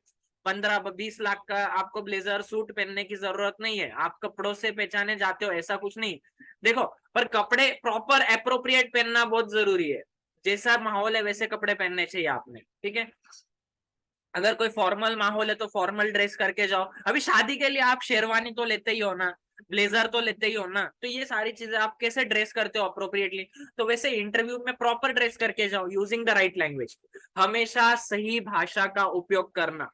15-20 लाख का आपको ब्लेजर सूट पहनने की जरूरत नहीं है, आप कपड़ों से पहचाने जाते हो, ऐसा कुछ नहीं। देखो, पर कपड़े प्रॉपर अप्रोप्रिएट पहनना बहुत जरूरी है। जैसा माहौल है वैसे कपड़े पहनने चाहिए आपने, ठीक है। अगर कोई फॉर्मल माहौल है तो फॉर्मल ड्रेस करके जाओ। अभी शादी के लिए आप शेरवानी तो लेते ही हो ना, ब्लेजर तो लेते ही हो ना, तो ये सारी चीजें आप कैसे ड्रेस करते हो अप्रोप्रिएटली, तो वैसे इंटरव्यू में प्रॉपर ड्रेस करके जाओ, यूजिंग द राइट लैंग्वेज। हमेशा सही भाषा का उपयोग करना,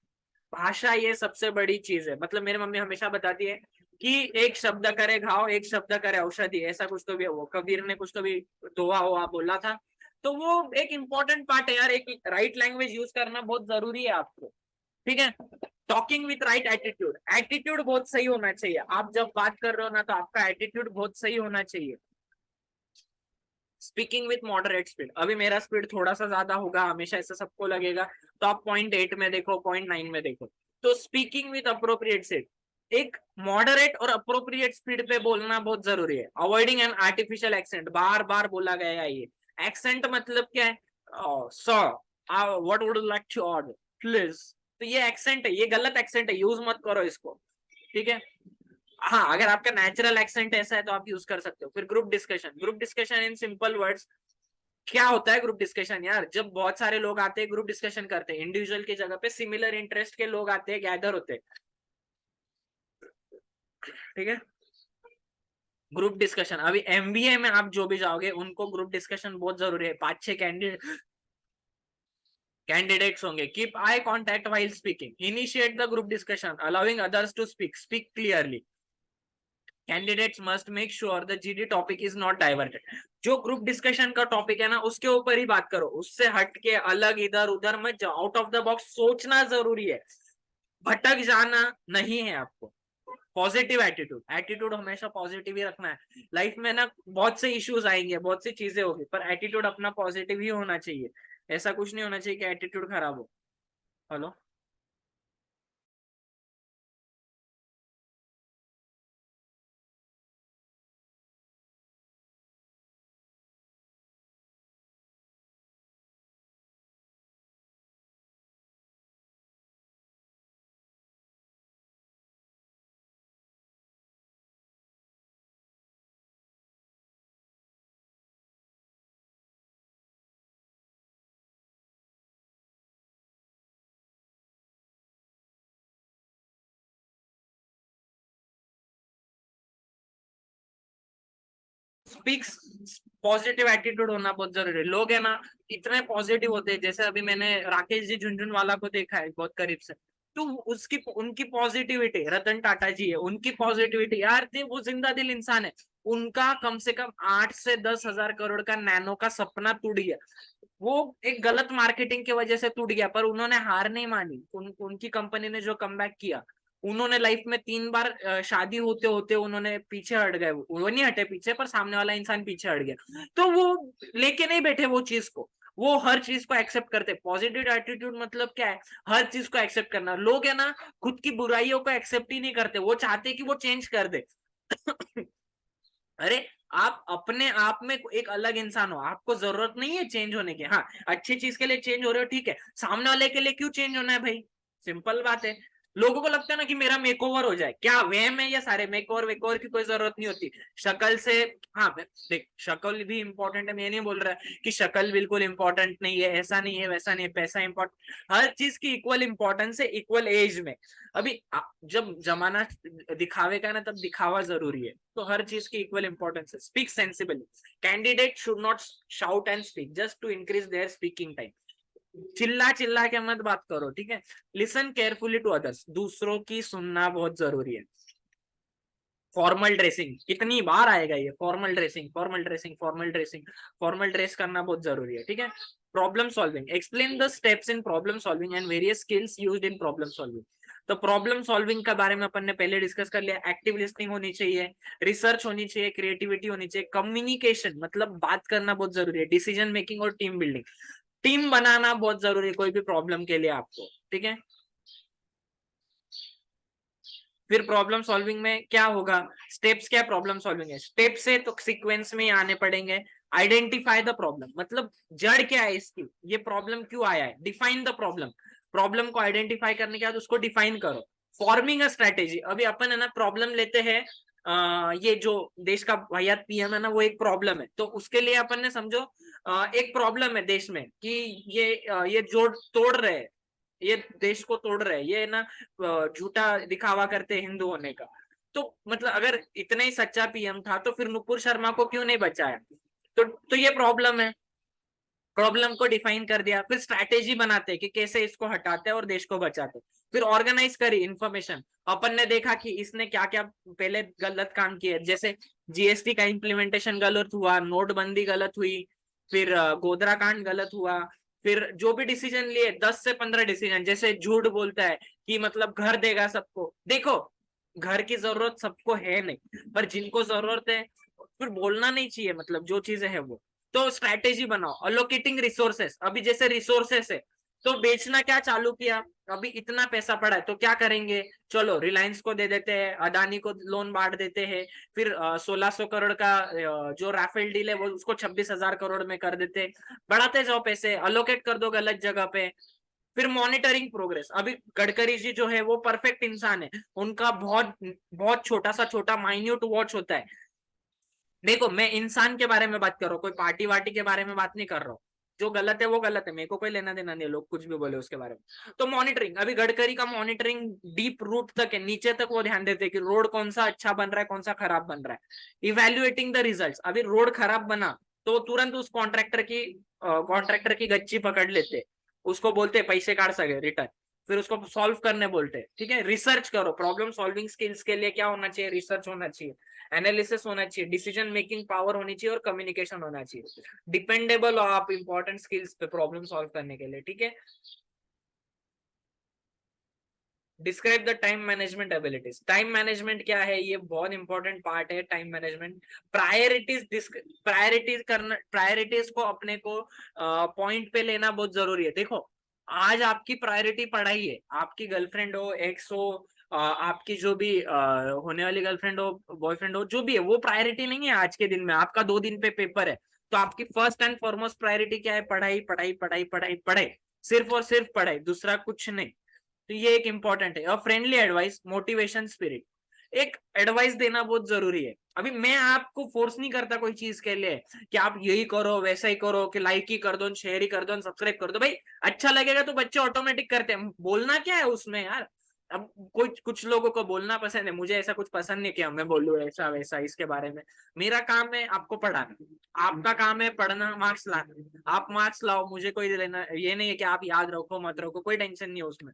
भाषा ये सबसे बड़ी चीज है। मतलब मेरी मम्मी हमेशा बताती है कि एक शब्द करे घाव, एक शब्द करे औषधि, ऐसा कुछ तो भी वो कबीर ने कुछ तो भी दोहा हुआ बोला था। तो वो एक इंपॉर्टेंट पार्ट है यार, एक राइट लैंग्वेज यूज करना बहुत जरूरी है आपको, ठीक है। Talking with right attitude, attitude बहुत सही होना चाहिए। आप जब बात कर रहे हो ना, तो आपका एटीट्यूड बहुत सही होना चाहिए। स्पीकिंग विथ मॉडरेट स्पीड, अभी मेरा स्पीड थोड़ा सा ज्यादा होगा, हमेशा ऐसा सबको लगेगा, तो आप 0.8 में देखो, 0.9 में देखो। तो स्पीकिंग विथ अप्रोप्रिएट स्पीड, एक मॉडरेट और अप्रोप्रिएट स्पीड पे बोलना बहुत जरूरी है। अवॉइडिंग एन आर्टिफिशियल एक्सेंट, बार बार बोला गया है ये। एक्सेंट मतलब क्या है? Sir, what would you like to order please, तो ये एक्सेंट है, ये गलत एक्सेंट है, यूज मत करो इसको, ठीक है। हाँ, अगर आपका नेचुरल एक्सेंट ऐसा है तो आप यूज कर सकते हो। फिर group discussion, group discussion in simple words, क्या होता है ग्रुप डिस्कशन यार? जब बहुत सारे लोग आते हैं ग्रुप डिस्कशन करते हैं, इंडिविजुअल की जगह पे सिमिलर इंटरेस्ट के लोग आते हैं, गैदर होते हैं, ठीक है। ग्रुप डिस्कशन, अभी एमबीए में आप जो भी जाओगे उनको ग्रुप डिस्कशन बहुत जरूरी है। 5-6 कैंडिडेट्स होंगे। Keep eye contact while speaking, initiate the group discussion, allowing others to speak, speak clearly. Candidates must make sure the GD topic is not diverted, जो ग्रुप डिस्कशन का टॉपिक है ना उसके ऊपर ही बात करो, उससे हट के अलग इधर उधर मत जाओ, आउट ऑफ द बॉक्स सोचना जरूरी है, भटक जाना नहीं है आपको। पॉजिटिव एटीट्यूड, एटीट्यूड हमेशा पॉजिटिव ही रखना है। लाइफ में ना बहुत से इश्यूज आएंगे, बहुत सी चीजें होगी, पर एटीट्यूड अपना पॉजिटिव ही होना चाहिए। ऐसा कुछ नहीं होना चाहिए कि एटीट्यूड खराब हो। हेलो, स्पीक्स, पॉजिटिव एटीट्यूड होना बहुत जरूरी है। लोग है ना इतने पॉजिटिव होते हैं, जैसे अभी मैंने राकेश जी झुनझुनवाला को देखा है बहुत करीब से, तो उसकी उनकी पॉजिटिविटी, रतन टाटा जी है, उनकी पॉजिटिविटी यार थे, वो जिंदा दिल इंसान है। उनका कम से कम 8 से 10 हजार करोड़ का नैनो का सपना टूट गया, वो एक गलत मार्केटिंग की वजह से टूट गया, पर उन्होंने हार नहीं मानी। उनकी कंपनी ने जो कमबैक किया, उन्होंने लाइफ में 3 बार शादी होते होते उन्होंने पीछे हट गए, वो नहीं हटे पीछे, पर सामने वाला इंसान पीछे हट गया, तो वो लेके नहीं बैठे वो चीज को, वो हर चीज को एक्सेप्ट करते। पॉजिटिव एटीट्यूड मतलब क्या है? हर चीज को एक्सेप्ट करना। लोग है ना खुद की बुराइयों को एक्सेप्ट ही नहीं करते, वो चाहते कि वो चेंज कर दे। अरे, आप अपने आप में एक अलग इंसान हो, आपको जरूरत नहीं है चेंज होने की। हाँ, अच्छी चीज के लिए चेंज हो रहे हो, ठीक है, सामने वाले के लिए क्यों चेंज होना है भाई? सिंपल बात है। लोगों को लगता है ना कि मेरा मेकओवर हो जाए, क्या वहम है? ये सारे मेकओवर वेकओवर की कोई जरूरत नहीं होती। शक्ल से, हाँ देख, शक्ल भी इंपॉर्टेंट है, मैं नहीं बोल रहा कि शक्ल बिल्कुल इंपॉर्टेंट नहीं है, ऐसा नहीं है वैसा नहीं है, पैसा इंपॉर्टेंट, हर चीज की इक्वल इंपॉर्टेंस है, इक्वल एज में। अभी जब जमाना दिखावे का ना, तब दिखावा जरूरी है, तो हर चीज की इक्वल इंपॉर्टेंस है। Speak sensibly, candidate should not shout and speak just to increase their speaking time. चिल्ला चिल्ला के मत बात करो, ठीक है। लिसन केयरफुली टू अदर्स, दूसरों की सुनना बहुत जरूरी है। फॉर्मल ड्रेसिंग, कितनी बार आएगा ये, formal dressing, formal dressing, formal dressing, formal dress करना बहुत जरूरी है, ठीक है। Problem solving, explain the steps in problem solving and various skills used in problem solving. तो प्रॉब्लम सॉल्विंग के बारे में अपन ने पहले डिस्कस कर लिया। एक्टिव लिसनिंग होनी चाहिए, रिसर्च होनी चाहिए, क्रिएटिविटी होनी चाहिए, कम्युनिकेशन मतलब बात करना बहुत जरूरी है, डिसीजन मेकिंग और टीम बिल्डिंग, टीम बनाना बहुत जरूरी है कोई भी प्रॉब्लम के लिए आपको, ठीक है। फिर प्रॉब्लम सॉल्विंग में क्या होगा? स्टेप्स क्या प्रॉब्लम सॉल्विंग है? स्टेप से तो सीक्वेंस में आने पड़ेंगे। आइडेंटिफाई द प्रॉब्लम, मतलब जड़ क्या है इसकी, ये प्रॉब्लम क्यों आया है। डिफाइन द प्रॉब्लम, प्रॉब्लम को आइडेंटिफाई करने के बाद उसको डिफाइन करो। फॉर्मिंग अ स्ट्रेटेजी, अभी अपन है ना प्रॉब्लम लेते हैं, ये जो देश का वाहियात पीएम है ना, वो एक प्रॉब्लम है, तो उसके लिए अपन ने समझो एक प्रॉब्लम है देश में कि ये जोड़ तोड़ रहे हैं, ये देश को तोड़ रहे हैं, ये ना झूठा दिखावा करते हैं हिंदू होने का। तो मतलब अगर इतना ही सच्चा पीएम था तो फिर नुपुर शर्मा को क्यों नहीं बचाया? तो ये प्रॉब्लम है। प्रॉब्लम को डिफाइन कर दिया, फिर स्ट्रैटेजी बनाते हैं कि कैसे इसको हटाते हैं और देश को बचाते हैं। फिर ऑर्गेनाइज करी इंफॉर्मेशन, अपन ने देखा कि इसने क्या क्या पहले गलत काम किए, जैसे जीएसटी का इम्प्लीमेंटेशन गलत हुआ, नोटबंदी गलत हुई, फिर गोधरा कांड गलत हुआ, फिर जो भी डिसीजन लिए 10 से 15 डिसीजन, जैसे झूठ बोलता है कि मतलब घर देगा सबको, देखो घर की जरूरत सबको है नहीं, पर जिनको जरूरत है फिर बोलना नहीं चाहिए, मतलब जो चीजें है वो। तो स्ट्रैटेजी बनाओ, अलोकेटिंग रिसोर्सेस। अभी जैसे रिसोर्सेस है तो बेचना क्या चालू किया, अभी इतना पैसा पड़ा है तो क्या करेंगे, चलो रिलायंस को दे देते हैं, अदानी को लोन बांट देते हैं, फिर 1600 करोड़ का जो राफेल डील है वो उसको 26,000 करोड़ में कर देते, बढ़ाते जाओ पैसे, अलोकेट कर दो गलत जगह पे। फिर मॉनिटरिंग प्रोग्रेस। अभी गडकरी जी जो है वो परफेक्ट इंसान है, उनका बहुत बहुत छोटा माइन्यूट वॉच होता है। देखो मैं इंसान के बारे में बात कर रहा हूँ, कोई पार्टी वार्टी के बारे में बात नहीं कर रहा हूँ। जो गलत है वो गलत है, मेरे को कोई लेना देना नहीं, लोग कुछ भी बोले उसके बारे में। तो मॉनिटरिंग, अभी गडकरी का मॉनिटरिंग डीप रूट तक है, नीचे तक वो ध्यान देते हैं कि रोड कौन सा अच्छा बन रहा है, कौन सा खराब बन रहा है। इवेल्युएटिंग द रिजल्ट्स, अभी रोड खराब बना तो तुरंत उस कॉन्ट्रैक्टर की गच्ची पकड़ लेते, उसको बोलते पैसे काट सके रिटर्न, फिर उसको सॉल्व करने बोलते हैं। ठीक है, रिसर्च करो, प्रॉब्लम सॉल्विंग स्किल्स के लिए क्या होना चाहिए, रिसर्च होना चाहिए, एनालिसिस होना चाहिए, डिसीजन मेकिंग पावर होनी चाहिए और कम्युनिकेशन होना चाहिए। डिपेंडेबल हो आप इंपॉर्टेंट स्किल्स पे प्रॉब्लम सॉल्व करने के लिए। ठीक है, describe the time management abilities. Time management क्या है, ये बहुत इंपॉर्टेंट पार्ट है टाइम मैनेजमेंट। प्रायोरिटीज को अपने को पॉइंट पे लेना बहुत जरूरी है। देखो आज आपकी प्रायोरिटी पढ़ाई है, आपकी गर्लफ्रेंड हो, एक्स हो, आपकी जो भी होने वाली गर्लफ्रेंड हो, बॉयफ्रेंड हो, जो भी है, वो प्रायोरिटी नहीं है आज के दिन में। आपका 2 दिन पे पेपर है तो आपकी फर्स्ट एंड फॉरमोस्ट प्रायोरिटी क्या है, पढ़ाई पढ़ाई पढ़ाई पढ़ाई पढ़ाई, सिर्फ और सिर्फ पढ़ाई, दूसरा कुछ नहीं। तो ये एक इंपॉर्टेंट है। और फ्रेंडली एडवाइस, मोटिवेशन स्पिरिट, एक एडवाइस देना बहुत जरूरी है। अभी मैं आपको फोर्स नहीं करता कोई चीज के लिए कि आप यही करो वैसा ही करो, कि लाइक ही कर दो, शेयर ही कर दो, सब्सक्राइब कर दो। भाई अच्छा लगेगा तो बच्चे ऑटोमेटिक करते हैं, बोलना क्या है उसमें यार। अब कोई कुछ लोगों को बोलना पसंद है, मुझे ऐसा कुछ पसंद नहीं कि मैं बोलूं ऐसा वैसा इसके बारे में। मेरा काम है आपको पढ़ाना, आपका काम है पढ़ना, मार्क्स लाना, आप मार्क्स लाओ, मुझे कोई लेना ये नहीं है कि आप याद रखो मत रखो, कोई टेंशन नहीं है उसमें।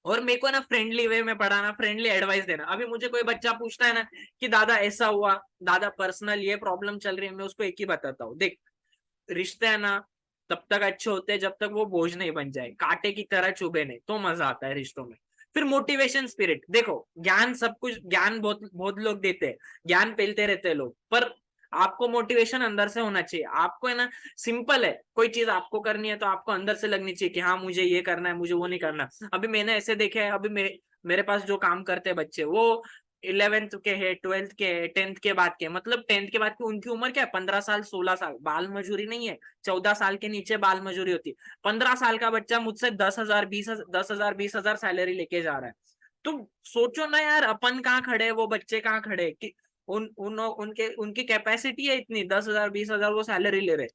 और मेरे को ना फ्रेंडली वे में पढ़ाना, फ्रेंडली एडवाइस देना। अभी मुझे कोई बच्चा पूछता है ना कि दादा ऐसा हुआ, दादा पर्सनल ये प्रॉब्लम चल रही है, मैं उसको एक ही बताता हूँ, देख रिश्ते है ना तब तक अच्छे होते हैं जब तक वो बोझ नहीं बन जाए, कांटे की तरह चुभे नहीं, तो मजा आता है रिश्तों में। फिर मोटिवेशन स्पिरिट, देखो ज्ञान सब कुछ, ज्ञान बहुत बहुत लोग देते हैं, ज्ञान पेलते रहते हैं लोग, पर आपको मोटिवेशन अंदर से होना चाहिए। आपको है ना, सिंपल है, कोई चीज आपको करनी है तो आपको अंदर से लगनी चाहिए कि हाँ मुझे ये करना है, मुझे वो नहीं करना। अभी मैंने ऐसे देखे है, अभी मेरे पास जो काम करते हैं बच्चे, वो 11th के है, 12th के है, 10th के बाद के, मतलब 10th के बाद की उनकी उम्र क्या है, 15 साल 16 साल। बाल मजूरी नहीं है, 14 साल के नीचे बाल मजूरी होती है। 15 साल का बच्चा मुझसे 10,000 20,000 सैलरी लेके जा रहा है। तो सोचो ना यार, अपन कहाँ खड़े हैं, वो बच्चे कहाँ खड़े हैं, कि उनकी कैपेसिटी है इतनी, 10,000 20,000 वो सैलरी ले रहे।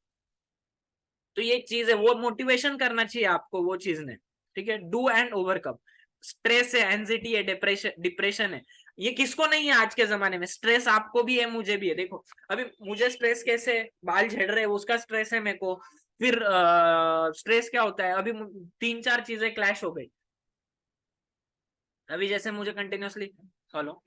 तो ये चीज है, वो मोटिवेशन करना चाहिए आपको वो चीज ने। ठीक है, डू एंड ओवरकम। स्ट्रेस है, एंजाइटी है, डिप्रेशन है, ये किसको नहीं है आज के जमाने में। स्ट्रेस आपको भी है, मुझे भी है। देखो अभी मुझे स्ट्रेस कैसे, बाल झड़ रहे हैं उसका स्ट्रेस है मेरे को। फिर स्ट्रेस क्या होता है, अभी 3-4 चीजें क्लैश हो गई। अभी जैसे मुझे कंटिन्यूअसली, हेलो,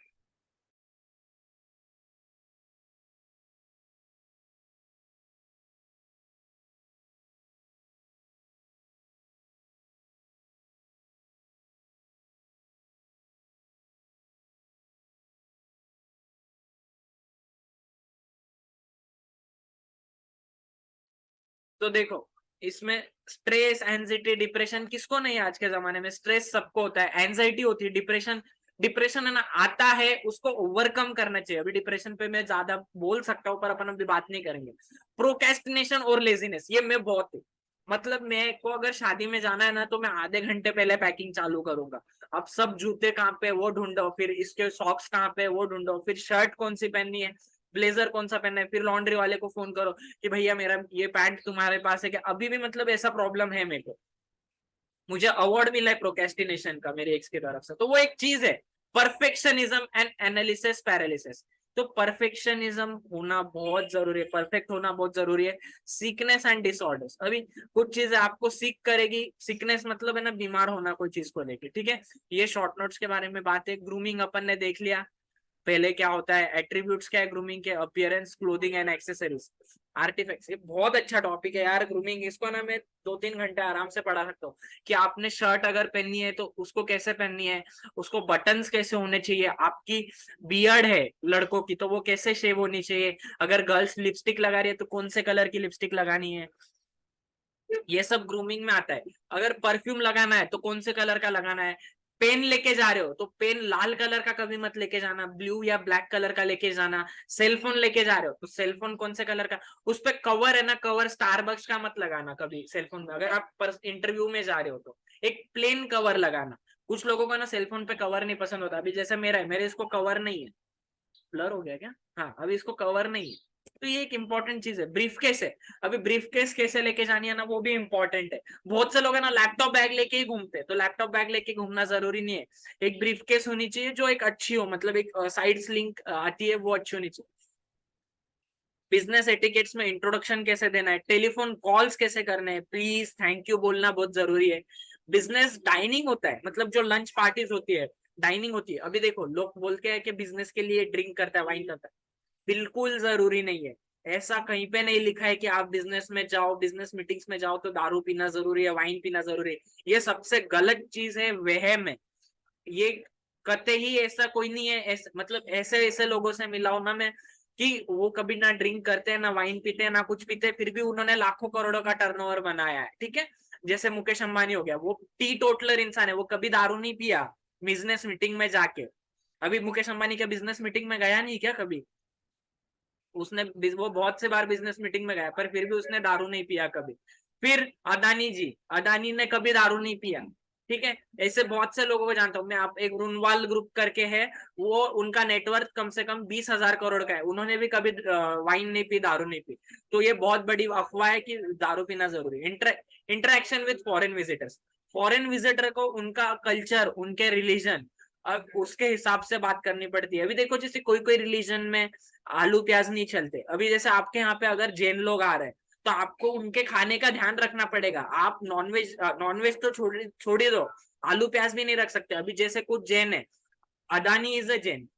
तो देखो इसमें स्ट्रेस एंजाइटी डिप्रेशन किसको नहीं है आज के जमाने में। स्ट्रेस सबको होता है, एंजाइटी होती है, डिप्रेशन, डिप्रेशन है ना आता है, उसको ओवरकम करना चाहिए। अभी डिप्रेशन पे मैं ज्यादा बोल सकता हूँ पर अपन अभी बात नहीं करेंगे। प्रोकेस्टिनेशन और लेजीनेस, ये मैं बहुत, मतलब मेरे को अगर शादी में जाना है ना तो मैं आधे घंटे पहले पैकिंग चालू करूंगा। अब सब जूते कहाँ पे वो ढूंढो, फिर इसके सॉक्स कहाँ पे वो ढूंढो, फिर शर्ट कौन सी पहननी है, ब्लेजर कौन सा पहनना है, फिर लॉन्ड्री वाले को फोन करो कि भैया मेरा ये पैंट तुम्हारे पास है क्या। अभी भी मतलब ऐसा प्रॉब्लम है मेरे को, मुझे अवार्ड मिला है प्रोकेस्टिनेशन का मेरे एक्स की तरफ से। तो वो एक चीज है, परफेक्शनिज्म एंड एनालिसिस पैरालिसिस। तो परफेक्शनिज्म होना बहुत जरूरी है, परफेक्ट होना बहुत जरूरी है। सीकनेस एंड डिसऑर्डर्स, अभी कुछ चीजें आपको सीक करेगी, सीकनेस मतलब है ना बीमार होना कोई चीज को लेके। ठीक है, ये शॉर्ट नोट्स के बारे में बात है। ग्रूमिंग अपन ने देख लिया, पहले क्या होता है, एट्रीब्यूट्स क्या है ग्रूमिंग के, appearance, clothing and accessories, artefacts. ये बहुत अच्छा टॉपिक है यार ग्रूमिंग, इसको ना मैं 2-3 घंटे आराम से पढ़ा सकता हूँ कि आपने शर्ट अगर पहननी है तो उसको कैसे पहननी है, उसको बटन्स कैसे होने चाहिए, आपकी बियर्ड है लड़कों की तो वो कैसे शेव होनी चाहिए, अगर गर्ल्स लिपस्टिक लगा रही है तो कौन से कलर की लिपस्टिक लगानी है, ये सब ग्रूमिंग में आता है। अगर परफ्यूम लगाना है तो कौन से कलर का लगाना है, पेन लेके जा रहे हो तो पेन लाल कलर का कभी मत लेके जाना, ब्लू या ब्लैक कलर का लेके जाना, सेलफोन लेके जा रहे हो तो सेलफोन कौन से कलर का, उस पे कवर है ना, कवर स्टारबक्स का मत लगाना कभी सेलफोन में, अगर आप इंटरव्यू में जा रहे हो तो एक प्लेन कवर लगाना। कुछ लोगों को ना सेलफोन पे कवर नहीं पसंद होता, अभी जैसे मेरा है, मेरे इसको कवर नहीं है, ब्लर हो गया क्या, हाँ अभी इसको कवर नहीं है, तो ये एक इंपॉर्टेंट चीज है। ब्रीफकेस है, अभी ब्रीफकेस कैसे लेके जानी है ना वो भी इंपॉर्टेंट है। बहुत से लोग है ना लैपटॉप बैग लेके ही घूमते हैं, तो लैपटॉप बैग लेके घूमना जरूरी नहीं है, एक ब्रीफकेस होनी चाहिए जो एक अच्छी हो, मतलब एक साइड स्लिंग आती है वो अच्छी होनी चाहिए। बिजनेस एटिकेट्स में इंट्रोडक्शन कैसे देना है, टेलीफोन कॉल्स कैसे करने हैं, प्लीज थैंक यू बोलना बहुत जरूरी है। बिजनेस डाइनिंग होता है, मतलब जो लंच पार्टीज होती है, डाइनिंग होती है। अभी देखो लोग बोलते हैं कि बिजनेस के लिए ड्रिंक करता है, वाइन करता है, बिल्कुल जरूरी नहीं है। ऐसा कहीं पे नहीं लिखा है कि आप बिजनेस में जाओ, बिजनेस मीटिंग्स में जाओ तो दारू पीना जरूरी है, वाइन पीना जरूरी है, ये सबसे गलत चीज है, वहम है ये। कते ही ऐसा कोई नहीं है, मतलब ऐसे ऐसे लोगों से मिला हूं ना मैं कि वो कभी ना ड्रिंक करते हैं, ना वाइन पीते हैं, ना कुछ पीते हैं, फिर भी उन्होंने लाखों करोड़ों का टर्नओवर बनाया है, ठीक है। जैसे मुकेश अंबानी हो गया, वो टी टोटलर इंसान है, वो कभी दारू नहीं पिया बिजनेस मीटिंग में जाके। अभी मुकेश अंबानी क्या बिजनेस मीटिंग में गया नहीं क्या कभी, उसने वो बहुत से बार बिजनेस मीटिंग में गया पर फिर भी उसने दारू नहीं पिया कभी। फिर अदानी जी, अदानी ने कभी दारू नहीं पिया, ठीक है। ऐसे बहुत से लोगों को जानता हूं मैं, आप एक रुनवाल ग्रुप करके है, वो उनका नेटवर्थ कम से कम 20,000 करोड़ का है, उन्होंने भी कभी वाइन नहीं पी, दारू नहीं पी। तो ये बहुत बड़ी अफवाह है कि दारू पीना जरूरी। Interaction with foreign visitors, foreign visitor को उनका कल्चर, उनके रिलीजन, अब उसके हिसाब से बात करनी पड़ती है। अभी देखो जैसे कोई कोई रिलीजन में आलू प्याज नहीं चलते, अभी जैसे आपके यहाँ पे अगर जैन लोग आ रहे हैं तो आपको उनके खाने का ध्यान रखना पड़ेगा। आप नॉनवेज तो छोड़ ही दो, आलू प्याज भी नहीं रख सकते। अभी जैसे कुछ जैन है, अदानी इज अ जैन,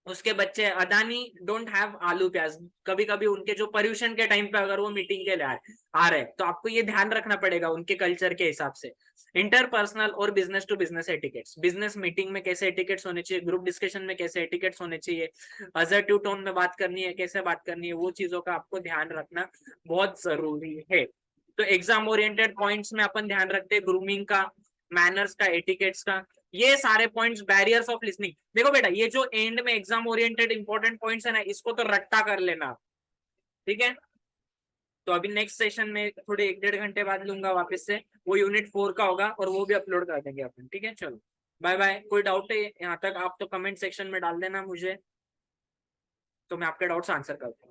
उसके बच्चे अदानी डोंट हैव आलू प्याज, कभी कभी उनके जो पर्यूषण के टाइम पे अगर वो मीटिंग के लिए आ रहे हैं तो आपको ये ध्यान रखना पड़ेगा उनके कल्चर के हिसाब से। इंटरपर्सनल और business to business etiquettes, business meeting में कैसे एटिकेट्स होने चाहिए, ग्रुप डिस्कशन में कैसे एटिकेट्स होने चाहिए, असर्टिव टोन में बात करनी है, कैसे बात करनी है, वो चीजों का आपको ध्यान रखना बहुत जरूरी है। तो एग्जाम ओरिएंटेड पॉइंट्स में अपन ध्यान रखते हैं ग्रूमिंग का, मैनर्स का, एटिकेट्स का, ये सारे पॉइंट्स, बैरियर्स ऑफ लिसनिंग। देखो बेटा ये जो एंड में एग्जाम ओरिएंटेड इंपॉर्टेंट पॉइंट्स है ना, इसको तो रट्टा कर लेना, ठीक है। तो अभी नेक्स्ट सेशन में थोड़े 1-1.5 घंटे बाद लूंगा वापस से, वो यूनिट 4 का होगा और वो भी अपलोड कर देंगे अपन, ठीक है। चलो बाय बाय। कोई डाउट है यहाँ तक आप तो कमेंट सेक्शन में डाल देना मुझे, तो मैं आपके डाउट्स आंसर करता हूँ।